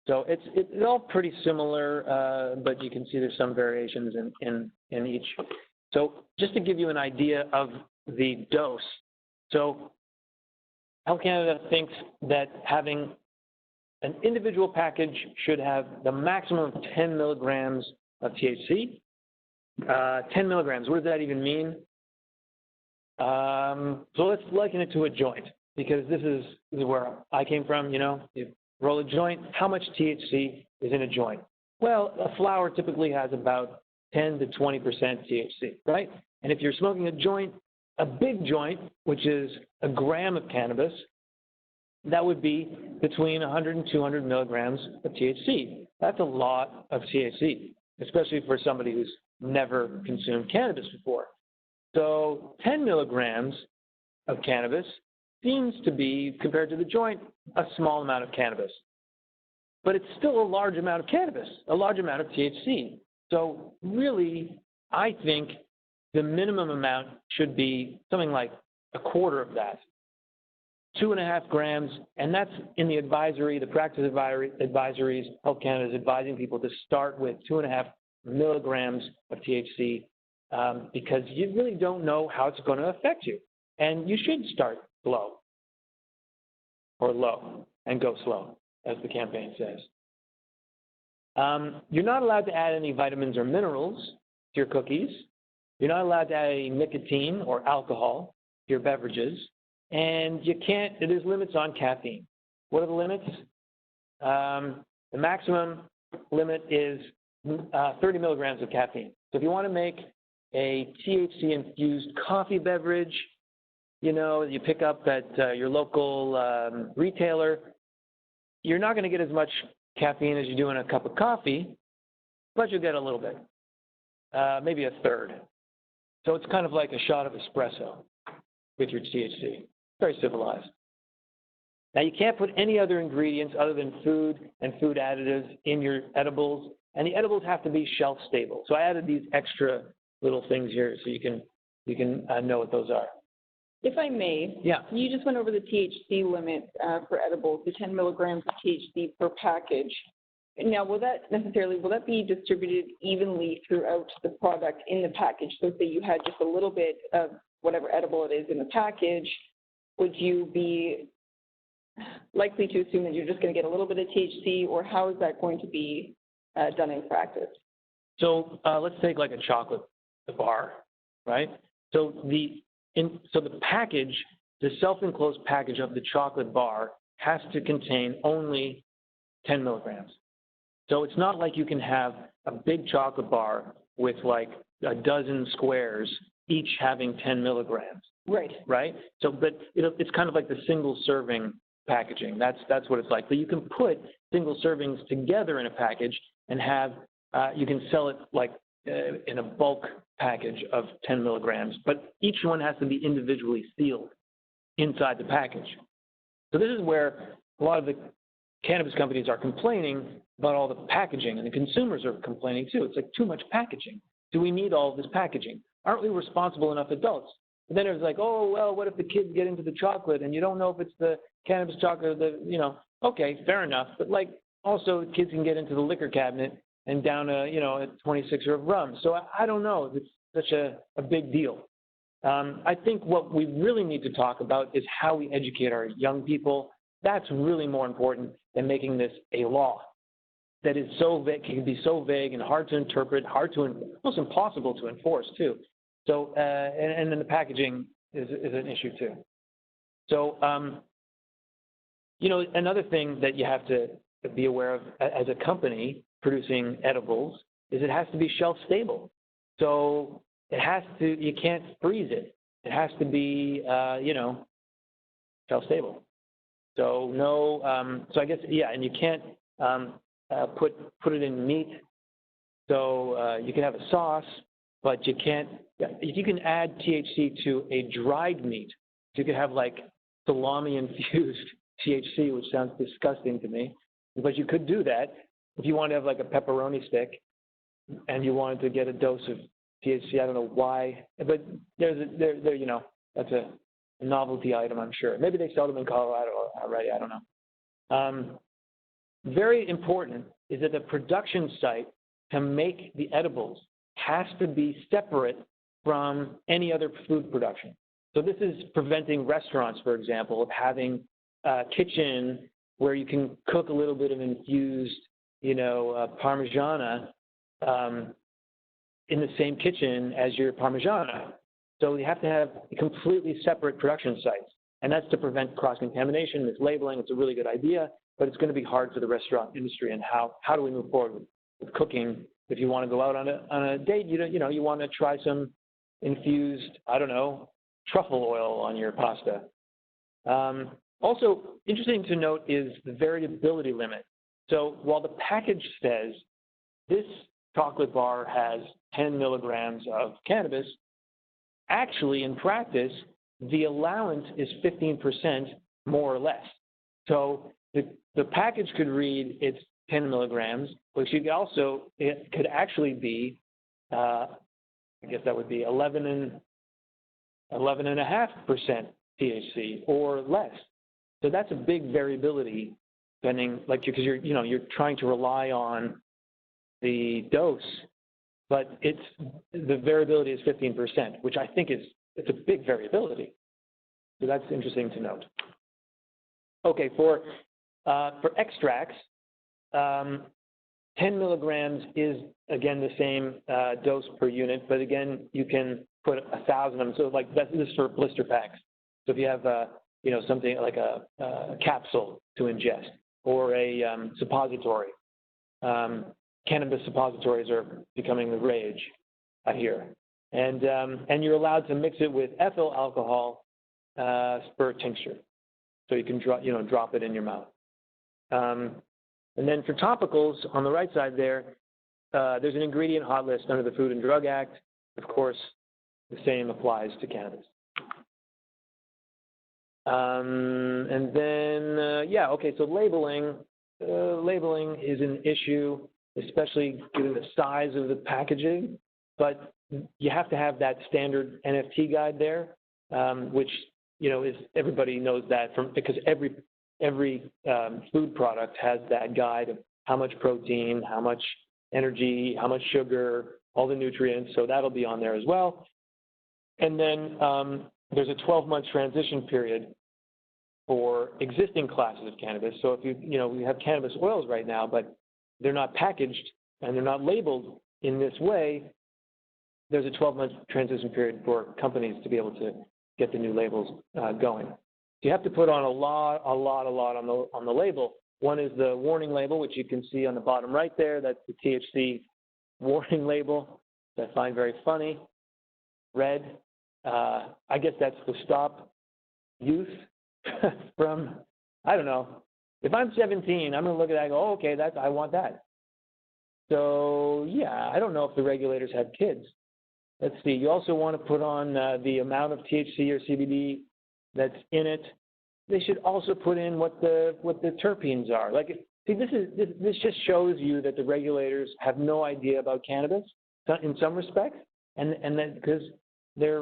So it's all pretty similar, but you can see there's some variations in each. So just to give you an idea of the dose. So Health Canada thinks that having an individual package should have the maximum of 10 milligrams of THC. 10 milligrams, what does that even mean? So let's liken it to a joint, because this is where I came from. You know, you roll a joint, how much THC is in a joint? Well, a flower typically has about 10 to 20% THC, right? And if you're smoking a joint, a big joint, which is a gram of cannabis, that would be between 100 and 200 milligrams of THC. That's a lot of THC, especially for somebody who's never consumed cannabis before. So 10 milligrams of cannabis seems to be, compared to the joint, a small amount of cannabis. But it's still a large amount of cannabis, a large amount of THC. So really, I think the minimum amount should be something like a quarter of that, 2.5 grams, and that's in the advisory, the practice advisories. Health Canada is advising people to start with 2.5 milligrams of THC because you really don't know how it's going to affect you. And you should start low or low and go slow, as the campaign says. You're not allowed to add any vitamins or minerals to your cookies. You're not allowed to add any nicotine or alcohol to your beverages. And you can't, there's limits on caffeine. What are the limits? The maximum limit is 30 milligrams of caffeine. So if you want to make a THC-infused coffee beverage, you know, you pick up at your local retailer, you're not going to get as much caffeine as you do in a cup of coffee, but you'll get a little bit, maybe a third. So it's kind of like a shot of espresso with your THC. Very civilized. Now, you can't put any other ingredients other than food and food additives in your edibles, and the edibles have to be shelf stable. So I added these extra little things here so you can know what those are. If I may, yeah. You just went over the THC limit for edibles, the 10 milligrams of THC per package. Now, will that be distributed evenly throughout the product in the package? So say you had just a little bit of whatever edible it is in the package, would you be likely to assume that you're just going to get a little bit of THC, or how is that going to be done in practice? So let's take like a chocolate bar, right? So the package, the self-enclosed package of the chocolate bar has to contain only 10 milligrams. So it's not like you can have a big chocolate bar with like a dozen squares, each having 10 milligrams. Right. Right? So, but it's kind of like the single serving packaging. That's what it's like. But you can put single servings together in a package and have, you can sell it like in a bulk package of 10 milligrams, but each one has to be individually sealed inside the package. So this is where a lot of the cannabis companies are complaining about all the packaging, and the consumers are complaining too. It's like too much packaging. Do we need all of this packaging? Aren't we responsible enough adults? And then it's like, oh, well, what if the kids get into the chocolate and you don't know if it's the cannabis chocolate or okay, fair enough. But like also kids can get into the liquor cabinet and down a 26er of rum. So I don't know if it's such a big deal. I think what we really need to talk about is how we educate our young people. That's really more important than making this a law that is so vague, can be so vague and hard to interpret, almost impossible to enforce too. So, and then the packaging is an issue too. So, another thing that you have to be aware of as a company producing edibles is it has to be shelf stable. So you can't freeze it. It has to be, shelf stable. So no, so I guess, yeah, and you can't put it in meat. So you can have a sauce, but you can't, you can add THC to a dried meat. So you could have like salami infused THC, which sounds disgusting to me, but you could do that if you want to have like a pepperoni stick and you wanted to get a dose of THC. I don't know why, but there, you know, that's a novelty item, I'm sure. Maybe they sell them in Colorado already, I don't know. Very important is that the production site to make the edibles has to be separate from any other food production. So this is preventing restaurants, for example, of having a kitchen where you can cook a little bit of infused, you know, Parmigiana in the same kitchen as your Parmigiana. So you have to have completely separate production sites. And that's to prevent cross-contamination, mislabeling. It's a really good idea, but it's going to be hard for the restaurant industry. And how do we move forward with cooking? If you want to go out on a date, you know, you want to try some infused, I don't know, truffle oil on your pasta. Also, interesting to note is the variability limit. So while the package says this chocolate bar has 10 milligrams of cannabis, actually in practice, the allowance is 15% more or less. So the package could read it's 10 milligrams, but you could also, it could actually be, I guess that would be 11.5% THC or less. So that's a big variability, depending, like, because you're trying to rely on the dose, but the variability is 15%, which I think it's a big variability. So that's interesting to note. Okay, for extracts, 10 milligrams is, again, the same dose per unit, but again, you can put 1,000 of them. So like this is for blister packs. So if you have, you know, something like a capsule to ingest or a suppository, cannabis suppositories are becoming the rage, I hear. And you're allowed to mix it with ethyl alcohol for a tincture. So you can drop it in your mouth. And then for topicals, on the right side there, there's an ingredient hot list under the Food and Drug Act. Of course, the same applies to cannabis. And then, yeah, okay, so labeling. Labeling is an issue, especially given the size of the packaging, but you have to have that standard NFT guide there, which, you know, everybody knows that because every food product has that guide of how much protein, how much energy, how much sugar, all the nutrients, so that'll be on there as well. And then there's a 12-month transition period for existing classes of cannabis. So if we have cannabis oils right now, but they're not packaged and they're not labeled in this way, there's a 12-month transition period for companies to be able to get the new labels going. You have to put on a lot on the label. One is the warning label, which you can see on the bottom right there. That's the THC warning label, which I find very funny. Red. I guess that's to stop youth from, I don't know. If I'm 17, I'm going to look at that and go, oh, okay, I want that. So, yeah, I don't know if the regulators have kids. Let's see. You also want to put on the amount of THC or CBD that's in it. They should also put in what the terpenes are. Like, see, this just shows you that the regulators have no idea about cannabis in some respects, and that because their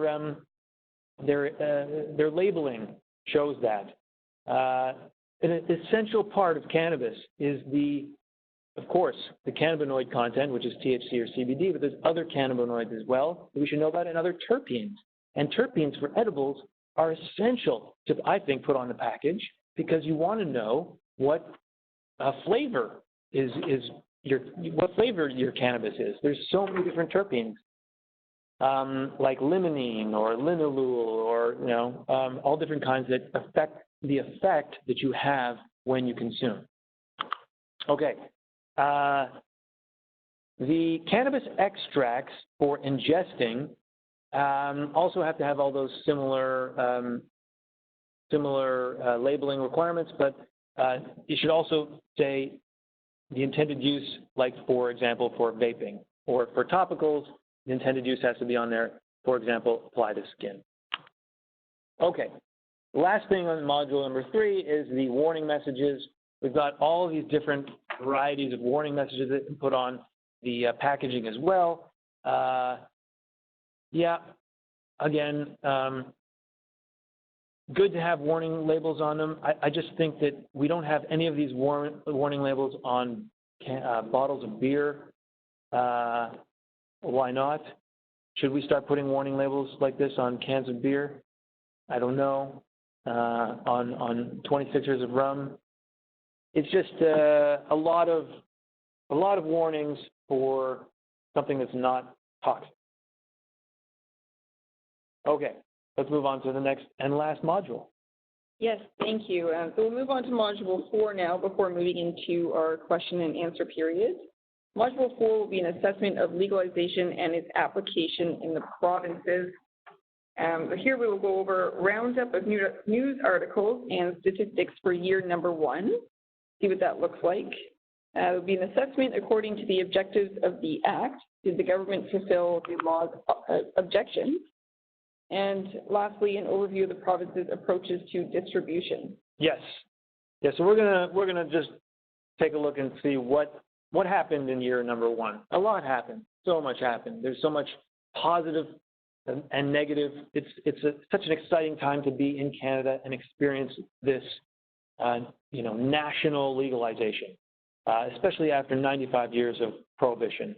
labeling shows that. An essential part of cannabis is of course, the cannabinoid content, which is THC or CBD, but there's other cannabinoids as well that we should know about, and other terpenes. And terpenes for edibles are essential to, I think, put on the package because you want to know what flavor what flavor your cannabis is. There's so many different terpenes, like limonene or linalool, or all different kinds that affect the effect that you have when you consume. Okay. The cannabis extracts for ingesting also have to have all those similar similar labeling requirements, but you should also say the intended use, like, for example, for vaping, or for topicals, the intended use has to be on there, for example, apply to skin. Okay, the last thing on module number 3 is the warning messages. We've got all these different varieties of warning messages that can put on the packaging as well. Yeah, again, good to have warning labels on them. I just think that we don't have any of these warning labels on bottles of beer. Why not? Should we start putting warning labels like this on cans of beer? I don't know. On 26ers of rum. It's just a lot of warnings for something that's not toxic. Okay, let's move on to the next and last module. Yes, thank you. So we'll move on to Module 4 now before moving into our question and answer period. Module 4 will be an assessment of legalization and its application in the provinces. Here we will go over a roundup of news articles and statistics for year number 1, see what that looks like. It will be an assessment according to the objectives of the Act. Did the government fulfill the law's objections? And lastly, an overview of the province's approaches to distribution. Yes. Yeah, so we're gonna just take a look and see what happened in year number 1. A lot happened. So much happened. There's so much positive and negative. It's such an exciting time to be in Canada and experience this, national legalization, especially after 95 years of prohibition.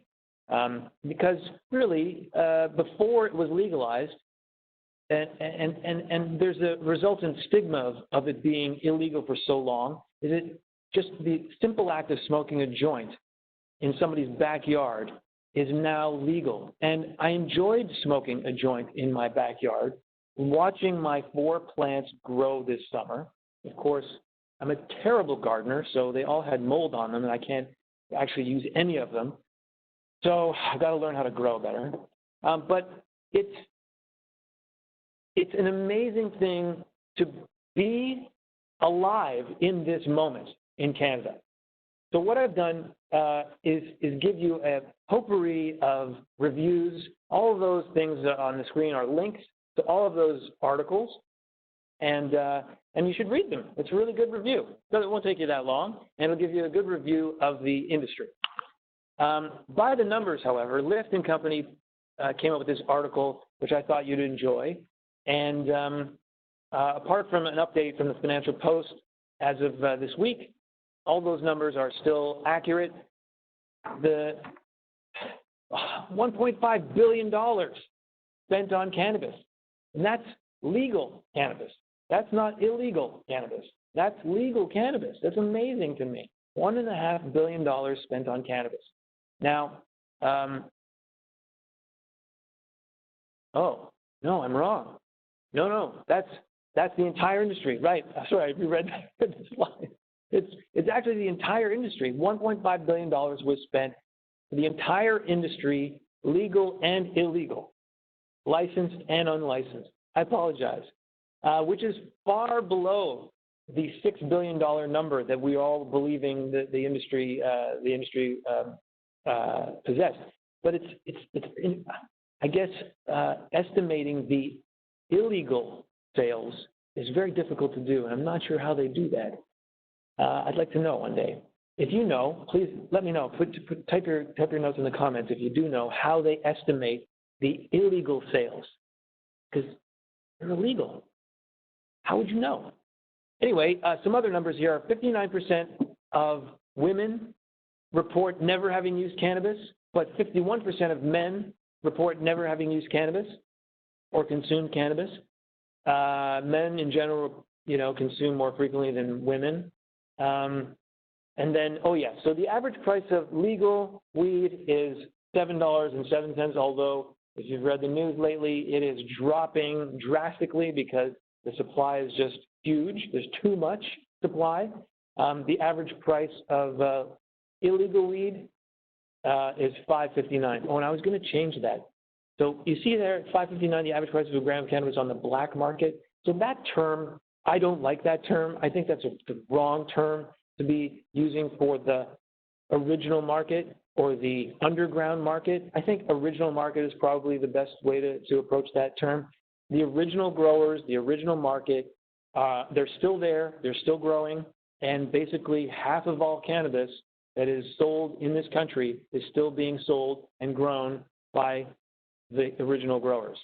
Because really, before it was legalized, and there's a resultant stigma of it being illegal for so long, is it just the simple act of smoking a joint in somebody's backyard is now legal. And I enjoyed smoking a joint in my backyard, watching my 4 plants grow this summer. Of course, I'm a terrible gardener, so they all had mold on them, and I can't actually use any of them. So I've got to learn how to grow better. But it's an amazing thing to be alive in this moment in Canada. So what I've done is give you a potpourri of reviews. All of those things on the screen are links to all of those articles, and you should read them. It's a really good review. It won't take you that long, and it'll give you a good review of the industry. By the numbers, however, Lyft and Company came up with this article, which I thought you'd enjoy. And apart from an update from the Financial Post as of this week, all those numbers are still accurate. The $1.5 billion spent on cannabis, and that's legal cannabis. That's not illegal cannabis. That's legal cannabis. That's amazing to me. $1.5 billion spent on cannabis. Now, oh, no, I'm wrong. No, that's the entire industry, right? Sorry, I reread the slide. It's actually the entire industry. $1.5 billion was spent for the entire industry, legal and illegal, licensed and unlicensed. I apologize, which is far below the $6 billion number that we all believing that the industry possessed. But I guess estimating the illegal sales is very difficult to do, and I'm not sure how they do that. I'd like to know one day. If you know, please let me know. Type your notes in the comments if you do know how they estimate the illegal sales, because they're illegal. How would you know? Anyway, some other numbers here are 59% of women report never having used cannabis, but 51% of men report never having used cannabis or consumed cannabis. Men in general, consume more frequently than women. And then, so the average price of legal weed is $7.07, although if you've read the news lately, it is dropping drastically because the supply is just huge. There's too much supply. The average price of illegal weed is $5.59. Oh, and I was going to change that. So you see there, $5.59, the average price of a gram of cannabis on the black market. So that term I don't like that term. I think that's the wrong term to be using for the original market or the underground market. I think original market is probably the best way to approach that term. The original growers, the original market, they're still there, they're still growing, and basically half of all cannabis that is sold in this country is still being sold and grown by the original growers.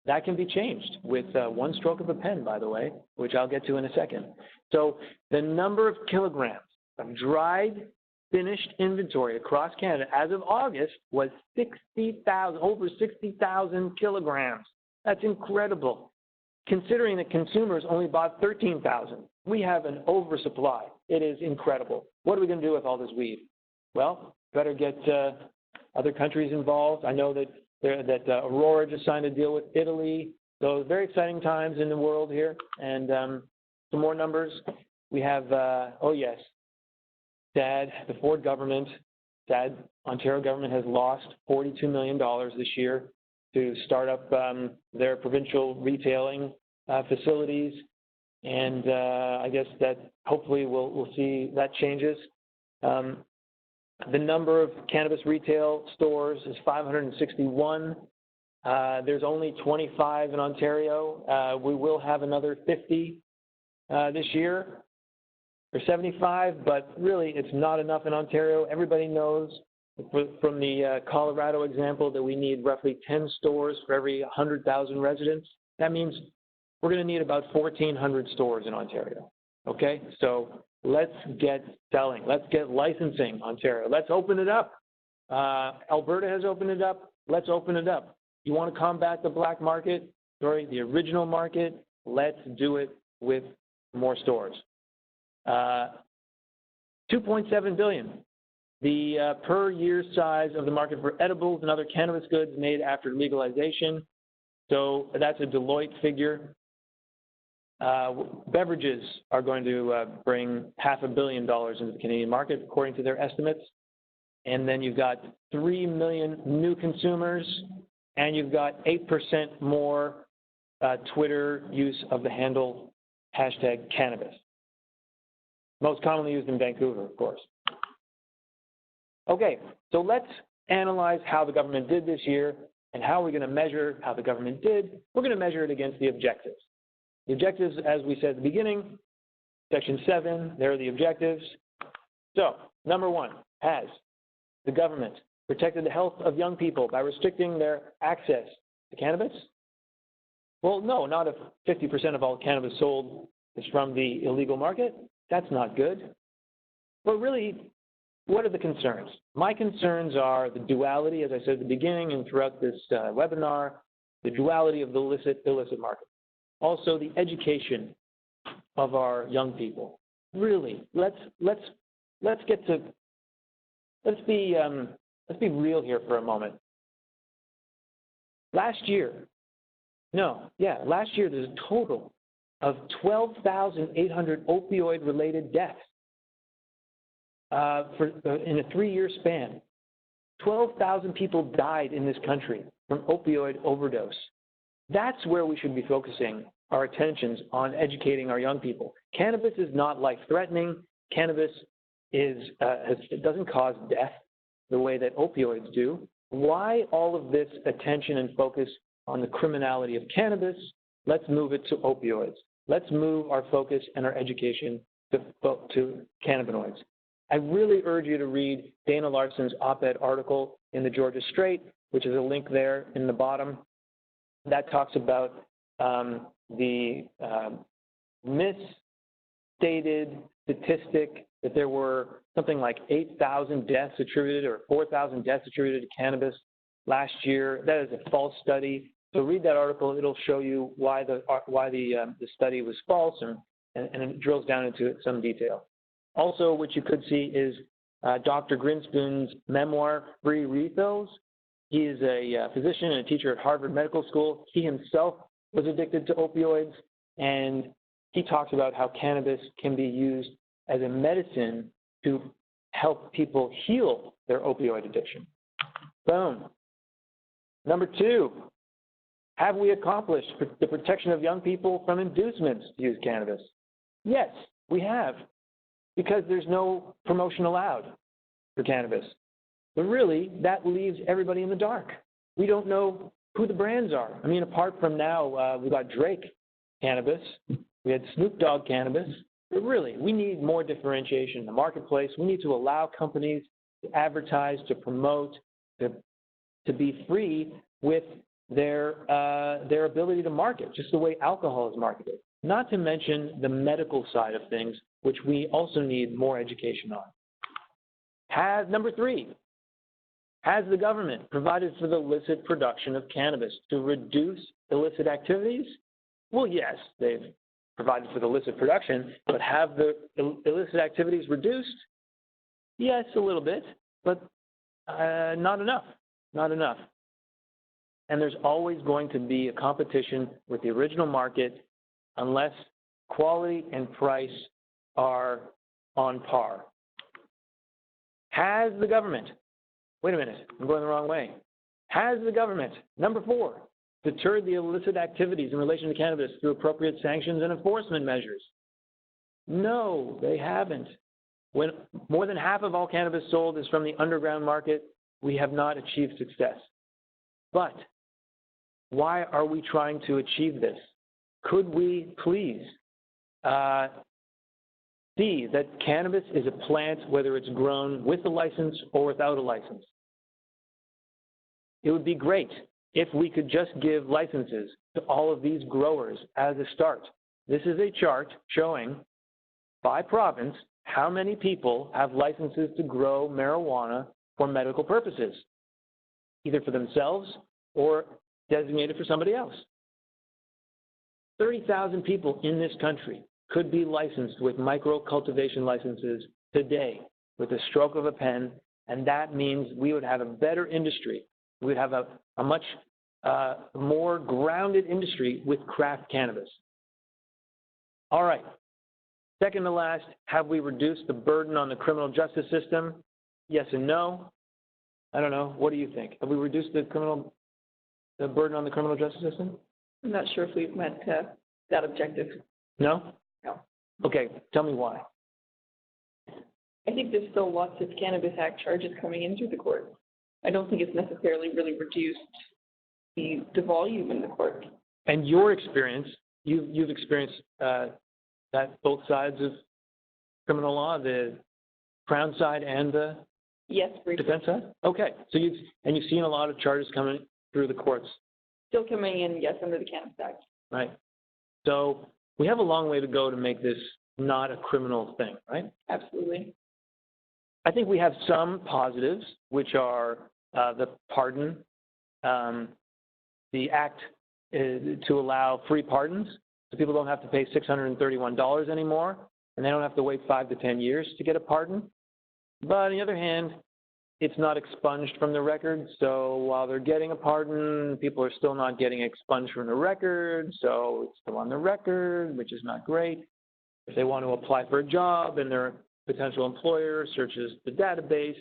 That can be changed with one stroke of a pen, by the way, which I'll get to in a second. So the number of kilograms of dried, finished inventory across Canada as of August was 60,000, over 60,000 kilograms. That's incredible. Considering that consumers only bought 13,000, we have an oversupply. It is incredible. What are we going to do with all this weed? Well, better get other countries involved. I know that Aurora just signed a deal with Italy. So very exciting times in the world here. And some more numbers. We have, oh yes, SAD, the Ford government, SAD, Ontario government has lost $42 million this year to start up their provincial retailing facilities. And I guess that hopefully we'll see that changes. The number of cannabis retail stores is 561. There's only 25 in Ontario. We will have another 50 this year, or 75, but really it's not enough in Ontario. Everybody knows from the Colorado example that we need roughly 10 stores for every 100,000 residents. That means we're going to need about 1,400 stores in Ontario. Okay, so let's get selling. Let's get licensing, Ontario. Let's open it up. Alberta has opened it up. Let's open it up. You want to combat the black market, the original market, let's do it with more stores. 2.7 billion, the per year size of the market for edibles and other cannabis goods made after legalization. So that's a Deloitte figure. Beverages are going to bring $500 million into the Canadian market, according to their estimates. And then you've got 3 million new consumers, and you've got 8% more Twitter use of the handle #cannabis. Most commonly used in Vancouver, of course. Okay, so let's analyze how the government did this year and how we're going to measure how the government did. We're going to measure it against the objectives. The objectives, as we said at the beginning, Section 7, there are the objectives. So, number 1, has the government protected the health of young people by restricting their access to cannabis? Well, no, not if 50% of all cannabis sold is from the illegal market. That's not good. But really, what are the concerns? My concerns are the duality, as I said at the beginning and throughout this webinar, the duality of the illicit market. Also, the education of our young people. Really, let's be real here for a moment. Last year there's a total of 12,800 opioid-related deaths in a 3-year span. 12,000 people died in this country from opioid overdose. That's where we should be focusing our attentions on educating our young people. Cannabis is not life-threatening. Cannabis it doesn't cause death the way that opioids do. Why all of this attention and focus on the criminality of cannabis? Let's move it to opioids. Let's move our focus and our education to cannabinoids. I really urge you to read Dana Larson's op-ed article in the Georgia Straight, which is a link there in the bottom. That talks about the misstated statistic that there were something like 8,000 deaths attributed or 4,000 deaths attributed to cannabis last year. That is a false study. So read that article. It'll show you why the study was false, and it drills down into some detail. Also, what you could see is Dr. Grinspoon's memoir, Free Refills. He is a physician and a teacher at Harvard Medical School. He himself was addicted to opioids, and he talks about how cannabis can be used as a medicine to help people heal their opioid addiction. Boom. Number 2, Have we accomplished the protection of young people from inducements to use cannabis? Yes, we have, because there's no promotion allowed for cannabis. But really, that leaves everybody in the dark. We don't know who the brands are. I mean, apart from now, we've got Drake cannabis, we had Snoop Dogg cannabis, but really, we need more differentiation in the marketplace. We need to allow companies to advertise, to promote, to be free with their ability to market, just the way alcohol is marketed. Not to mention the medical side of things, which we also need more education on. Number 3, has the government provided for the illicit production of cannabis to reduce illicit activities? Well, yes, they've provided for the illicit production, but have the illicit activities reduced? Yes, a little bit, but not enough, not enough. And there's always going to be a competition with the original market unless quality and price are on par. Has the government, wait a minute, I'm going the wrong way. Has the government, number 4, deterred the illicit activities in relation to cannabis through appropriate sanctions and enforcement measures? No, they haven't. When more than half of all cannabis sold is from the underground market, we have not achieved success. But why are we trying to achieve this? Could we please see that cannabis is a plant, whether it's grown with a license or without a license? It would be great if we could just give licenses to all of these growers as a start. This is a chart showing by province how many people have licenses to grow marijuana for medical purposes, either for themselves or designated for somebody else. 30,000 people in this country could be licensed with micro-cultivation licenses today with a stroke of a pen, and that means we would have a better industry. We would have a much more grounded industry with craft cannabis. All right. Second to last, have we reduced the burden on the criminal justice system? Yes and no. I don't know. What do you think? Have we reduced the burden on the criminal justice system? I'm not sure if we've met that objective. No? No. Okay, tell me why. I think there's still lots of Cannabis Act charges coming in through the court. I don't think it's necessarily really reduced the volume in the court. And your experience, you've experienced that both sides of criminal law, the Crown side and the defense side? Okay, so you've seen a lot of charges coming through the courts. Still coming in, yes, under the Cannabis Act. Right. So we have a long way to go to make this not a criminal thing, right? Absolutely. I think we have some positives, which are the pardon, the act to allow free pardons, so people don't have to pay $631 anymore, and they don't have to wait 5 to 10 years to get a pardon. But on the other hand, it's not expunged from the record, so while they're getting a pardon, people are still not getting expunged from the record, so it's still on the record, which is not great. If they want to apply for a job and their potential employer searches the database,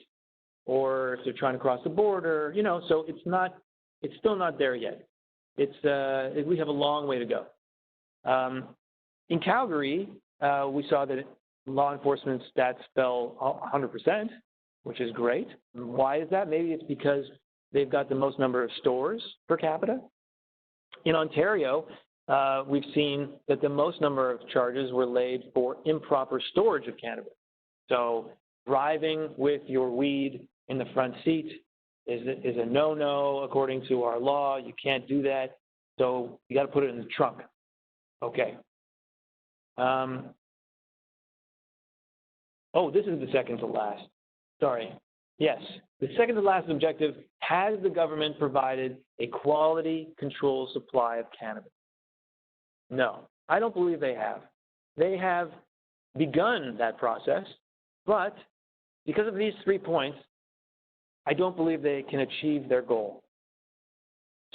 or if they're trying to cross the border, so it's still not there yet. We have a long way to go. In Calgary, we saw that law enforcement stats fell 100%, which is great. Why is that? Maybe it's because they've got the most number of stores per capita. In Ontario, we've seen that the most number of charges were laid for improper storage of cannabis. So driving with your weed in the front seat is a no-no according to our law. You can't do that. So you got to put it in the trunk. Okay. This is the second to last. Sorry. Yes. The second to last objective, has the government provided a quality control supply of cannabis? No. I don't believe they have. They have begun that process, but because of these 3 points, I don't believe they can achieve their goal.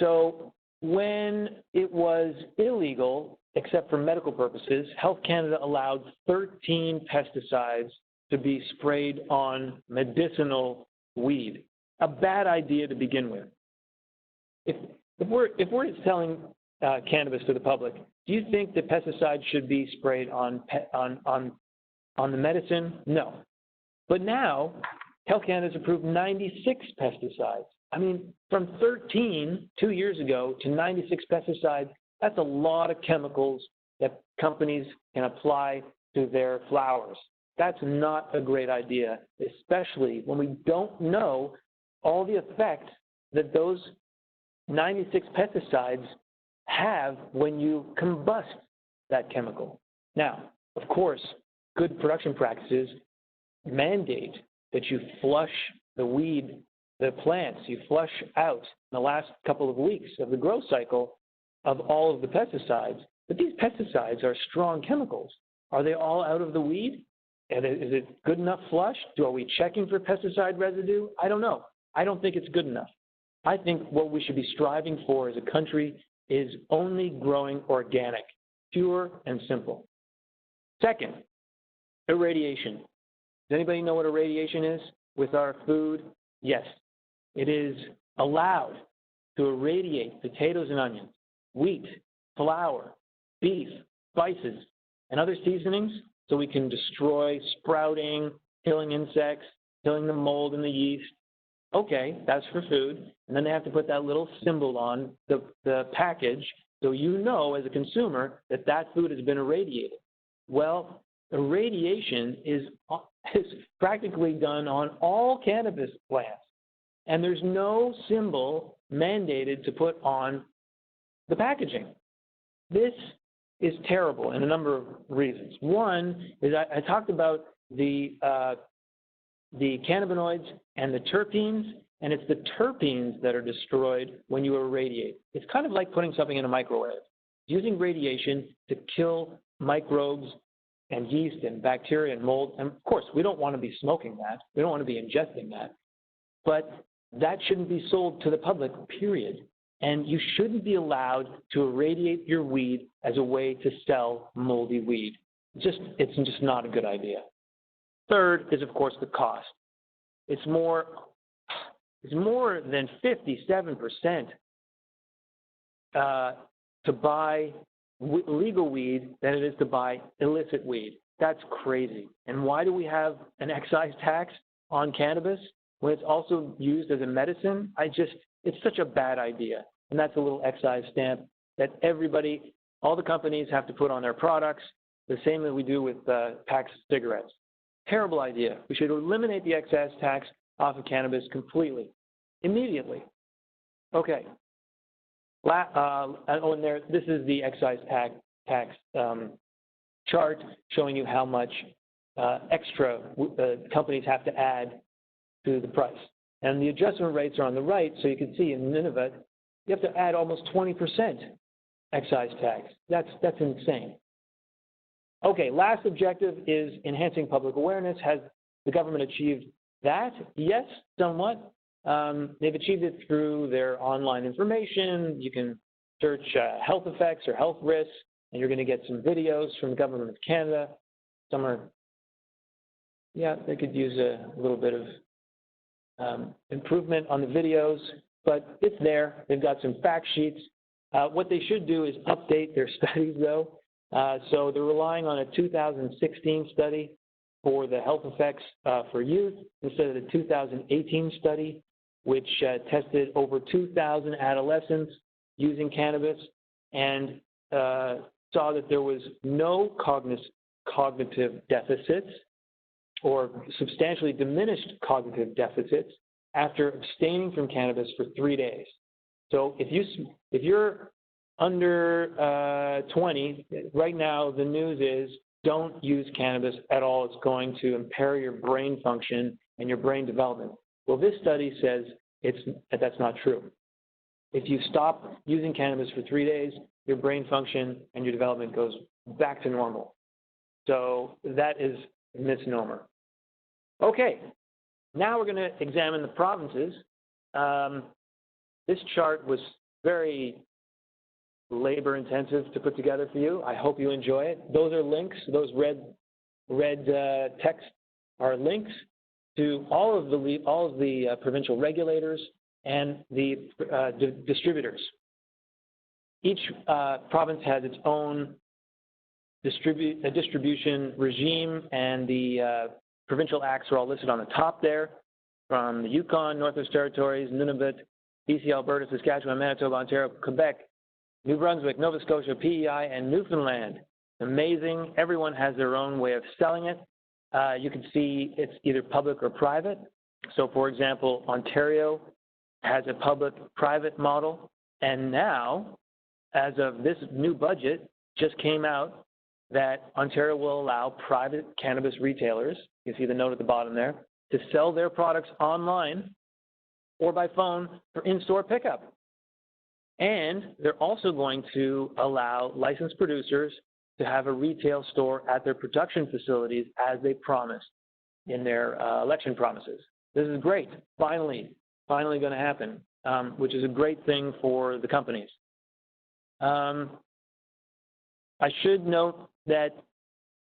So when it was illegal, except for medical purposes, Health Canada allowed 13 pesticides to be sprayed on medicinal weed. A bad idea to begin with. if we're selling cannabis to the public, do you think that pesticides should be sprayed on the medicine? No. But now, Health Canada has approved 96 pesticides. I mean, from 13 2 years ago to 96 pesticides, that's a lot of chemicals that companies can apply to their flowers. That's not a great idea, especially when we don't know all the effects that those 96 pesticides have when you combust that chemical. Now, of course, good production practices mandate that you flush the plants, you flush out in the last couple of weeks of the growth cycle of all of the pesticides. But these pesticides are strong chemicals. Are they all out of the weed? And is it good enough flush? Are we checking for pesticide residue? I don't know. I don't think it's good enough. I think what we should be striving for as a country is only growing organic, pure and simple. Second, irradiation. Does anybody know what irradiation is with our food? Yes. It is allowed to irradiate potatoes and onions, wheat, flour, beef, spices, and other seasonings so we can destroy sprouting, killing insects, killing the mold and the yeast. Okay, that's for food. And then they have to put that little symbol on the package so you know as a consumer that that food has been irradiated. Well, irradiation is practically done on all cannabis plants. And there's no symbol mandated to put on the packaging. This is terrible in a number of reasons. One is I talked about the cannabinoids and the terpenes, and it's the terpenes that are destroyed when you irradiate. It's kind of like putting something in a microwave, using radiation to kill microbes and yeast and bacteria and mold. And of course, we don't want to be smoking that. We don't want to be ingesting that. But that shouldn't be sold to the public, period. And you shouldn't be allowed to irradiate your weed as a way to sell moldy weed. It's just not a good idea. Third is, of course, the cost. It's more than 57% to buy legal weed than it is to buy illicit weed. That's crazy. And why do we have an excise tax on cannabis when it's also used as a medicine? It's such a bad idea. And that's a little excise stamp that all the companies have to put on their products, the same as we do with packs of cigarettes. Terrible idea. We should eliminate the excise tax off of cannabis completely, immediately. Okay. This is the excise tax chart showing you how much extra companies have to add to the price. And the adjustment rates are on the right, so you can see in Nineveh, you have to add almost 20% excise tax. That's insane. Okay, last objective is enhancing public awareness. Has the government achieved that? Yes, somewhat. They've achieved it through their online information. You can search health effects or health risks, and you're going to get some videos from the Government of Canada. Some are, they could use a little bit of improvement on the videos, but it's there. They've got some fact sheets. What they should do is update their studies, though. So they're relying on a 2016 study for the health effects for youth instead of the 2018 study, which tested over 2,000 adolescents using cannabis and saw that there was no cognitive deficits or substantially diminished cognitive deficits after abstaining from cannabis for 3 days. So if you're under 20, right now the news is don't use cannabis at all. It's going to impair your brain function and your brain development. Well, this study says that's not true. If you stop using cannabis for 3 days, your brain function and your development goes back to normal. So that is a misnomer. Okay, now we're going to examine the provinces. This chart was very labor intensive to put together for you. I hope you enjoy it. Those are links. Those red text are links to all of the provincial regulators and the distributors each province has its own distribution regime, and the provincial acts are all listed on the top there, from the Yukon, Northwest Territories, Nunavut, BC, Alberta, Saskatchewan, Manitoba, Ontario, Quebec, New Brunswick, Nova Scotia, PEI, and Newfoundland. Amazing. Everyone has their own way of selling it. You can see it's either public or private. So, for example, Ontario has a public-private model, and now, as of this new budget, just came out that Ontario will allow private cannabis retailers, you can see the note at the bottom there, to sell their products online or by phone for in-store pickup. And they're also going to allow licensed producers to have a retail store at their production facilities as they promised in their election promises. This is great. Finally going to happen, which is a great thing for the companies. I should note that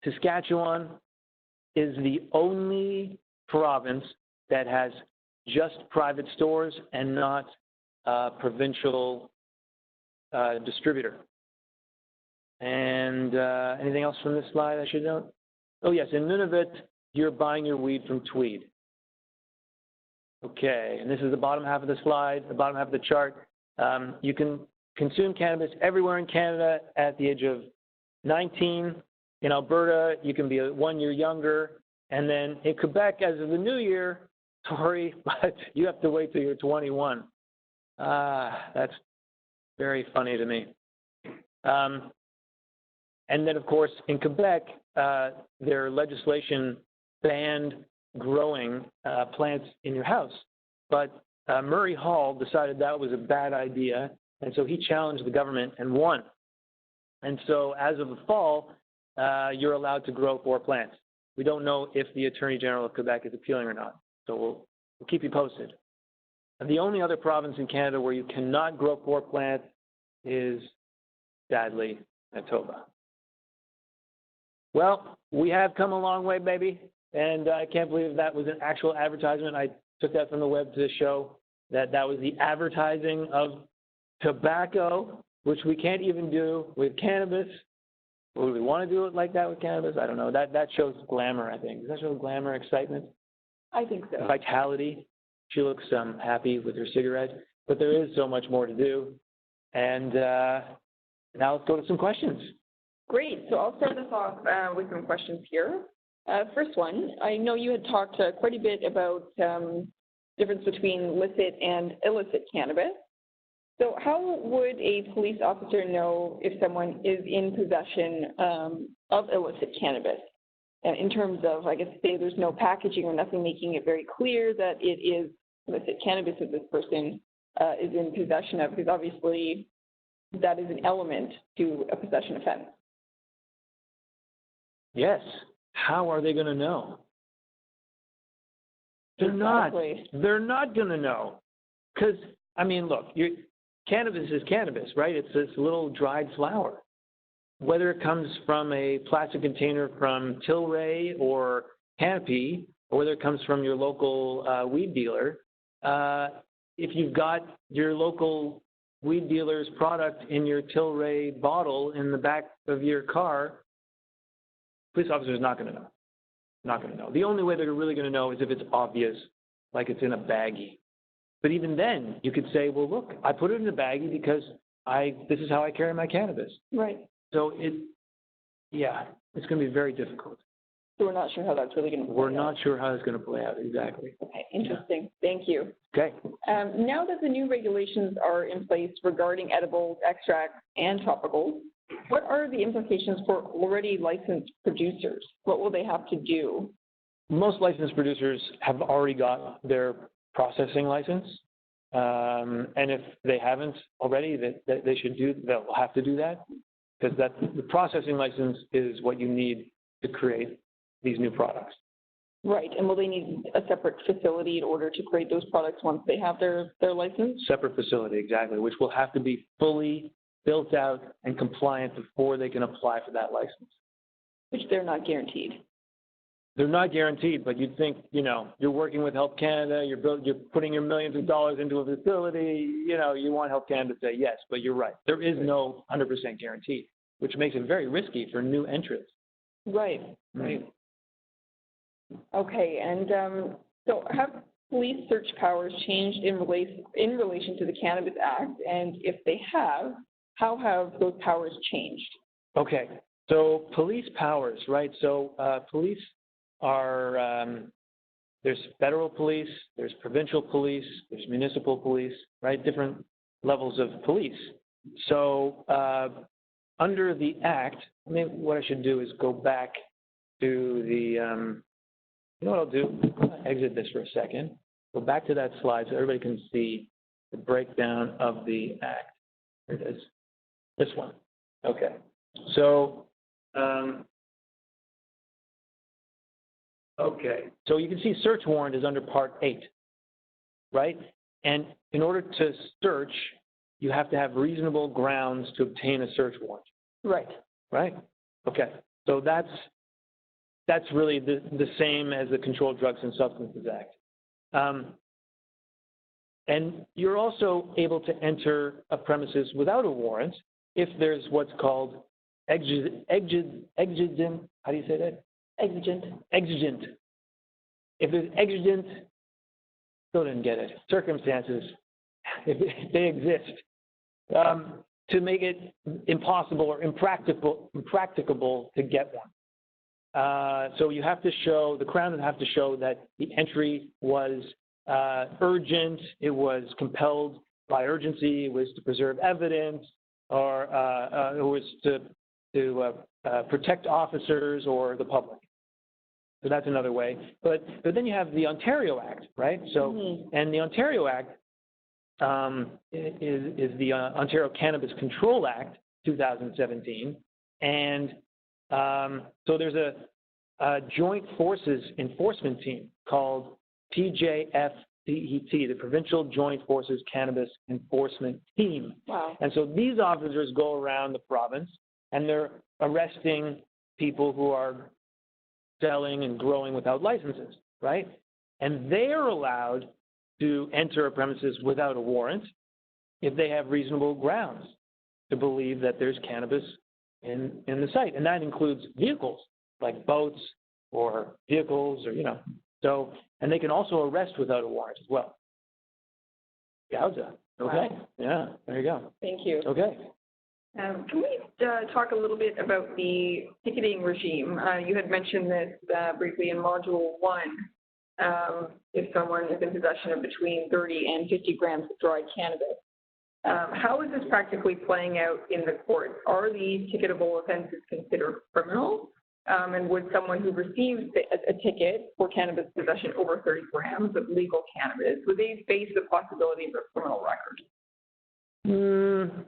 Saskatchewan is the only province that has just private stores and not provincial distributor. And anything else from this slide I should note? Oh yes, in Nunavut, you're buying your weed from Tweed. Okay, and this is the bottom half of the slide, the bottom half of the chart. You can consume cannabis everywhere in Canada at the age of 19. In Alberta, you can be 1 year younger. And then in Quebec, as of the new year, sorry, but you have to wait till you're 21. That's very funny to me. And then, of course, in Quebec, their legislation banned growing plants in your house. But Murray Hall decided that was a bad idea, and so he challenged the government and won. And so as of the fall, you're allowed to grow 4 plants. We don't know if the Attorney General of Quebec is appealing or not, so we'll keep you posted. And the only other province in Canada where you cannot grow 4 plants is, sadly, Manitoba. Well, we have come a long way, baby, and I can't believe that was an actual advertisement. I took that from the web to show that that was the advertising of tobacco, which we can't even do with cannabis. Would we want to do it like that with cannabis? I don't know. That shows glamour, I think. Does that show glamour, excitement? I think so. Vitality. She looks happy with her cigarette, but there is so much more to do. And now let's go to some questions. Great. So I'll start this off with some questions here. First one, I know you had talked quite a bit about difference between licit and illicit cannabis. So how would a police officer know if someone is in possession of illicit cannabis? In terms of, I guess, say there's no packaging or nothing making it very clear that it is illicit cannabis that this person is in possession of, because obviously that is an element to a possession offense. Yes. How are they going to know? They're Exactly. not. They're not going to know. Because, I mean, look, cannabis is cannabis, right? It's this little dried flower. Whether it comes from a plastic container from Tilray or Canopy, or whether it comes from your local weed dealer, if you've got your local weed dealer's product in your Tilray bottle in the back of your car, police officer's not going to know. Not going to know. The only way they're really going to know is if it's obvious, like it's in a baggie. But even then, you could say, well, look, I put it in a baggie because this is how I carry my cannabis. Right. So it's going to be very difficult. So we're not sure how that's really going to play out. We're not sure how it's going to play out, exactly. Okay, interesting. Yeah. Thank you. Okay. Now that the new regulations are in place regarding edibles, extracts, and topicals, what are the implications for already licensed producers? What will they have to do? Most licensed producers have already got their processing license, and if they haven't already, they'll have to do that, because the processing license is what you need to create these new products. Right, and will they need a separate facility in order to create those products once they have their license? Separate facility, exactly, which will have to be fully built out and compliant before they can apply for that license. Which they're not guaranteed. they're not guaranteed, but you'd think, you're working with Health Canada, you're putting your millions of dollars into a facility, you want Health Canada to say yes, but you're right. There is no 100% guarantee, which makes it very risky for new entrants. Right, right. Okay, and so have police search powers changed in relation to the Cannabis Act? And if they have, how have those powers changed? Okay, so police powers, right? So police are, there's federal police, there's provincial police, there's municipal police, right? Different levels of police. So under the Act, what I should do is go back to the, you know what I'll do? I'll exit this for a second. Go back to that slide so everybody can see the breakdown of the Act. Here it is. This one. Okay. So, so you can see search warrant is under Part 8, right? And in order to search, you have to have reasonable grounds to obtain a search warrant. Right. Right? Okay. So that's really the same as the Controlled Drugs and Substances Act. And you're also able to enter a premises without a warrant if there's what's called exigent, how do you say that? Exigent. If there's exigent, still didn't get it, circumstances, if they exist, to make it impossible or impracticable to get one. So you have to show, the Crown would have to show that the entry was urgent, it was compelled by urgency, it was to preserve evidence, or it was to protect officers or the public. So that's another way. But then you have the Ontario Act, right? So, and the Ontario Act is the Ontario Cannabis Control Act, 2017. And so there's a joint forces enforcement team called PJFCET, the Provincial Joint Forces Cannabis Enforcement Team. Wow. And so these officers go around the province and they're arresting people who are selling and growing without licenses, right? And they are allowed to enter a premises without a warrant if they have reasonable grounds to believe that there's cannabis in the site. And that includes vehicles, like boats or vehicles or, So, and they can also arrest without a warrant as well. Yowza. Okay. Wow. Yeah, there you go. Thank you. Okay. Can we talk a little bit about the ticketing regime? You had mentioned this briefly in Module 1. If someone is in possession of between 30 and 50 grams of dried cannabis. How is this practically playing out in the courts? Are these ticketable offenses considered criminal? And would someone who receives a ticket for cannabis possession over 30 grams of legal cannabis, would they face the possibility of a criminal record?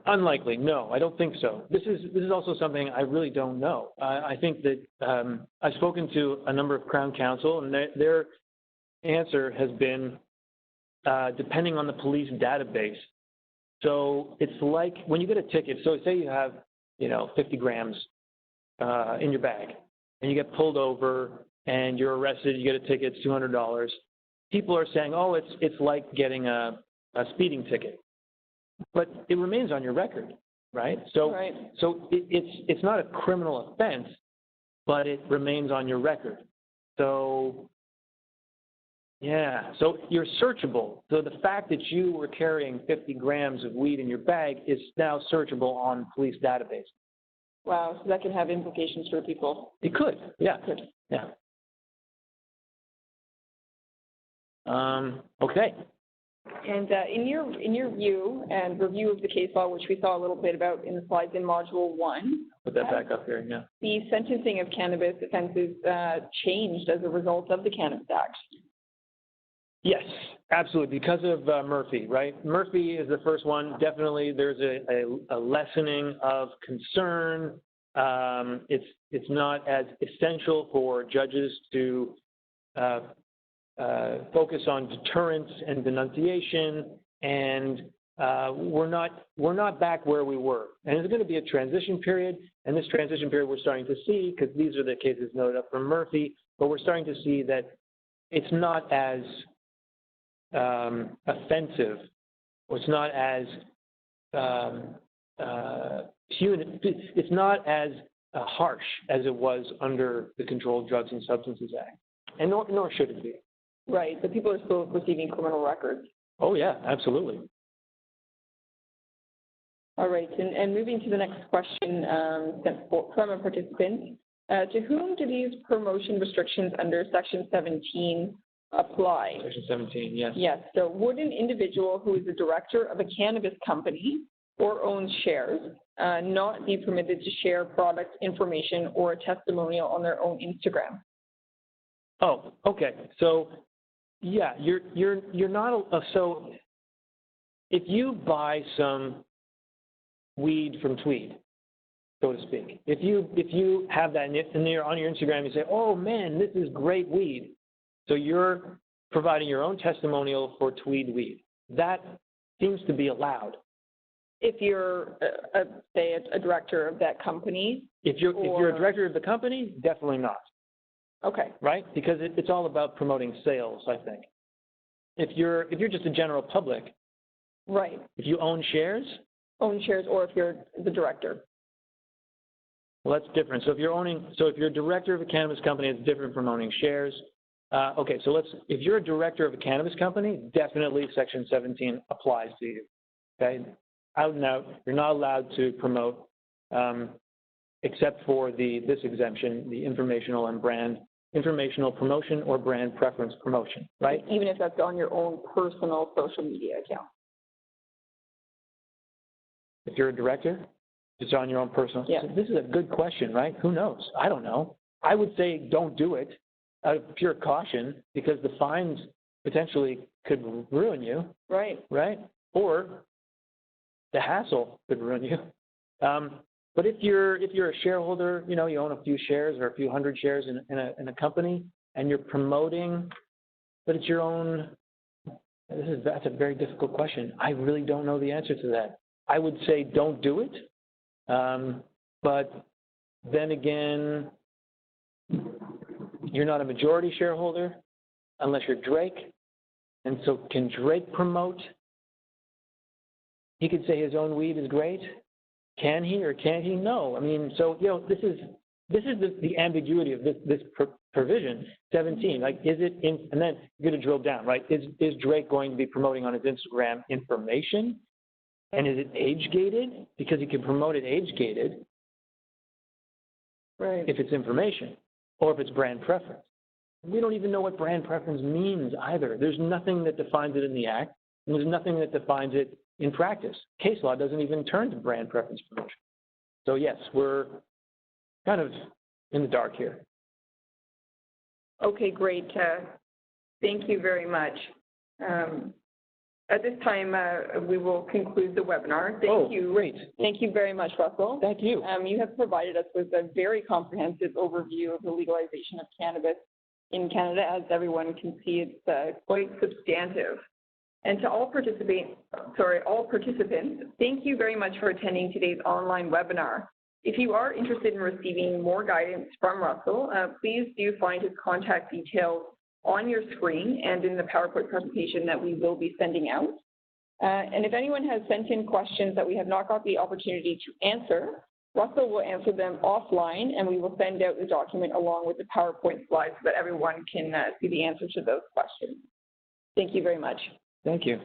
Unlikely. No, I don't think so. This is also something I really don't know. I think that I've spoken to a number of Crown Counsel, and their answer has been depending on the police database. So it's like when you get a ticket. So say you have 50 grams in your bag, and you get pulled over, and you're arrested. You get a ticket, it's $200. People are saying, oh, it's like getting a speeding ticket. But it remains on your record, right? So, right. So it's not a criminal offense, but it remains on your record. So, yeah, so you're searchable. So the fact that you were carrying 50 grams of weed in your bag is now searchable on police database. Wow, so that can have implications for people. It could, yeah. It could. Yeah. Okay. And in your view and review of the case law, which we saw a little bit about in the slides in Module 1, put that back up here, yeah. The sentencing of cannabis offenses changed as a result of the Cannabis Act. Yes, absolutely, because of Murphy, right? Murphy is the first one. Definitely there's a lessening of concern. It's not as essential for judges to focus on deterrence and denunciation, and we're not back where we were. And it's going to be a transition period, and this transition period we're starting to see, because these are the cases noted up from Murphy, but we're starting to see that it's not as offensive, or it's not as it's not as harsh as it was under the Controlled Drugs and Substances Act, and nor should it be. Right, but people are still receiving criminal records. Oh yeah, absolutely. All right, and moving to the next question sent from a participant. To whom do these promotion restrictions under Section 17 apply? Section 17, yes. Yes, so would an individual who is a director of a cannabis company or owns shares not be permitted to share product information or a testimonial on their own Instagram? Oh, okay. So, yeah, you're not. So, if you buy some weed from Tweed, so to speak, if you have that on your Instagram, you say, "Oh man, this is great weed," so you're providing your own testimonial for Tweed weed. That seems to be allowed. If you're, say, a director of that company? If you're a director of the company, definitely not. Okay. Right? Because it's all about promoting sales, I think. If you're just a general public, right. If you own shares? Own shares, or if you're the director. Well, that's different. So if you're a director of a cannabis company, it's different from owning shares. Okay, so if you're a director of a cannabis company, definitely Section 17 applies to you. Okay? Out and out, you're not allowed to promote, except for this exemption, the informational promotion or brand preference promotion, right? Even if that's on your own personal social media account. If you're a director, it's on your own personal. Yeah. So this is a good question, right? Who knows? I don't know. I would say don't do it out of pure caution, because the fines potentially could ruin you. Right. Right? Or the hassle could ruin you. But if you're a shareholder, you own a few shares or a few hundred shares in a company, and you're promoting, but it's your own. That's a very difficult question. I really don't know the answer to that. I would say don't do it, but then again, you're not a majority shareholder unless you're Drake, and so can Drake promote? He could say his own weed is great. Can he or can't he? No. I mean, so this is the ambiguity of this provision 17. Like, is it in? And then you're going to drill down, right? Is Drake going to be promoting on his Instagram information? And is it age gated? Because he can promote it age gated, right? If it's information, or if it's brand preference. We don't even know what brand preference means either. There's nothing that defines it in the Act, and there's nothing that defines it in practice. Case law doesn't even turn to brand preference promotion. So yes, we're kind of in the dark here. Okay, great. Thank you very much. At this time, we will conclude the webinar. Thank you. Great. Thank you very much, Russell. Thank you. You have provided us with a very comprehensive overview of the legalization of cannabis in Canada. As everyone can see, it's quite substantive. And to all participants, thank you very much for attending today's online webinar. If you are interested in receiving more guidance from Russell, please do find his contact details on your screen and in the PowerPoint presentation that we will be sending out. And if anyone has sent in questions that we have not got the opportunity to answer, Russell will answer them offline, and we will send out the document along with the PowerPoint slides so that everyone can see the answer to those questions. Thank you very much. Thank you.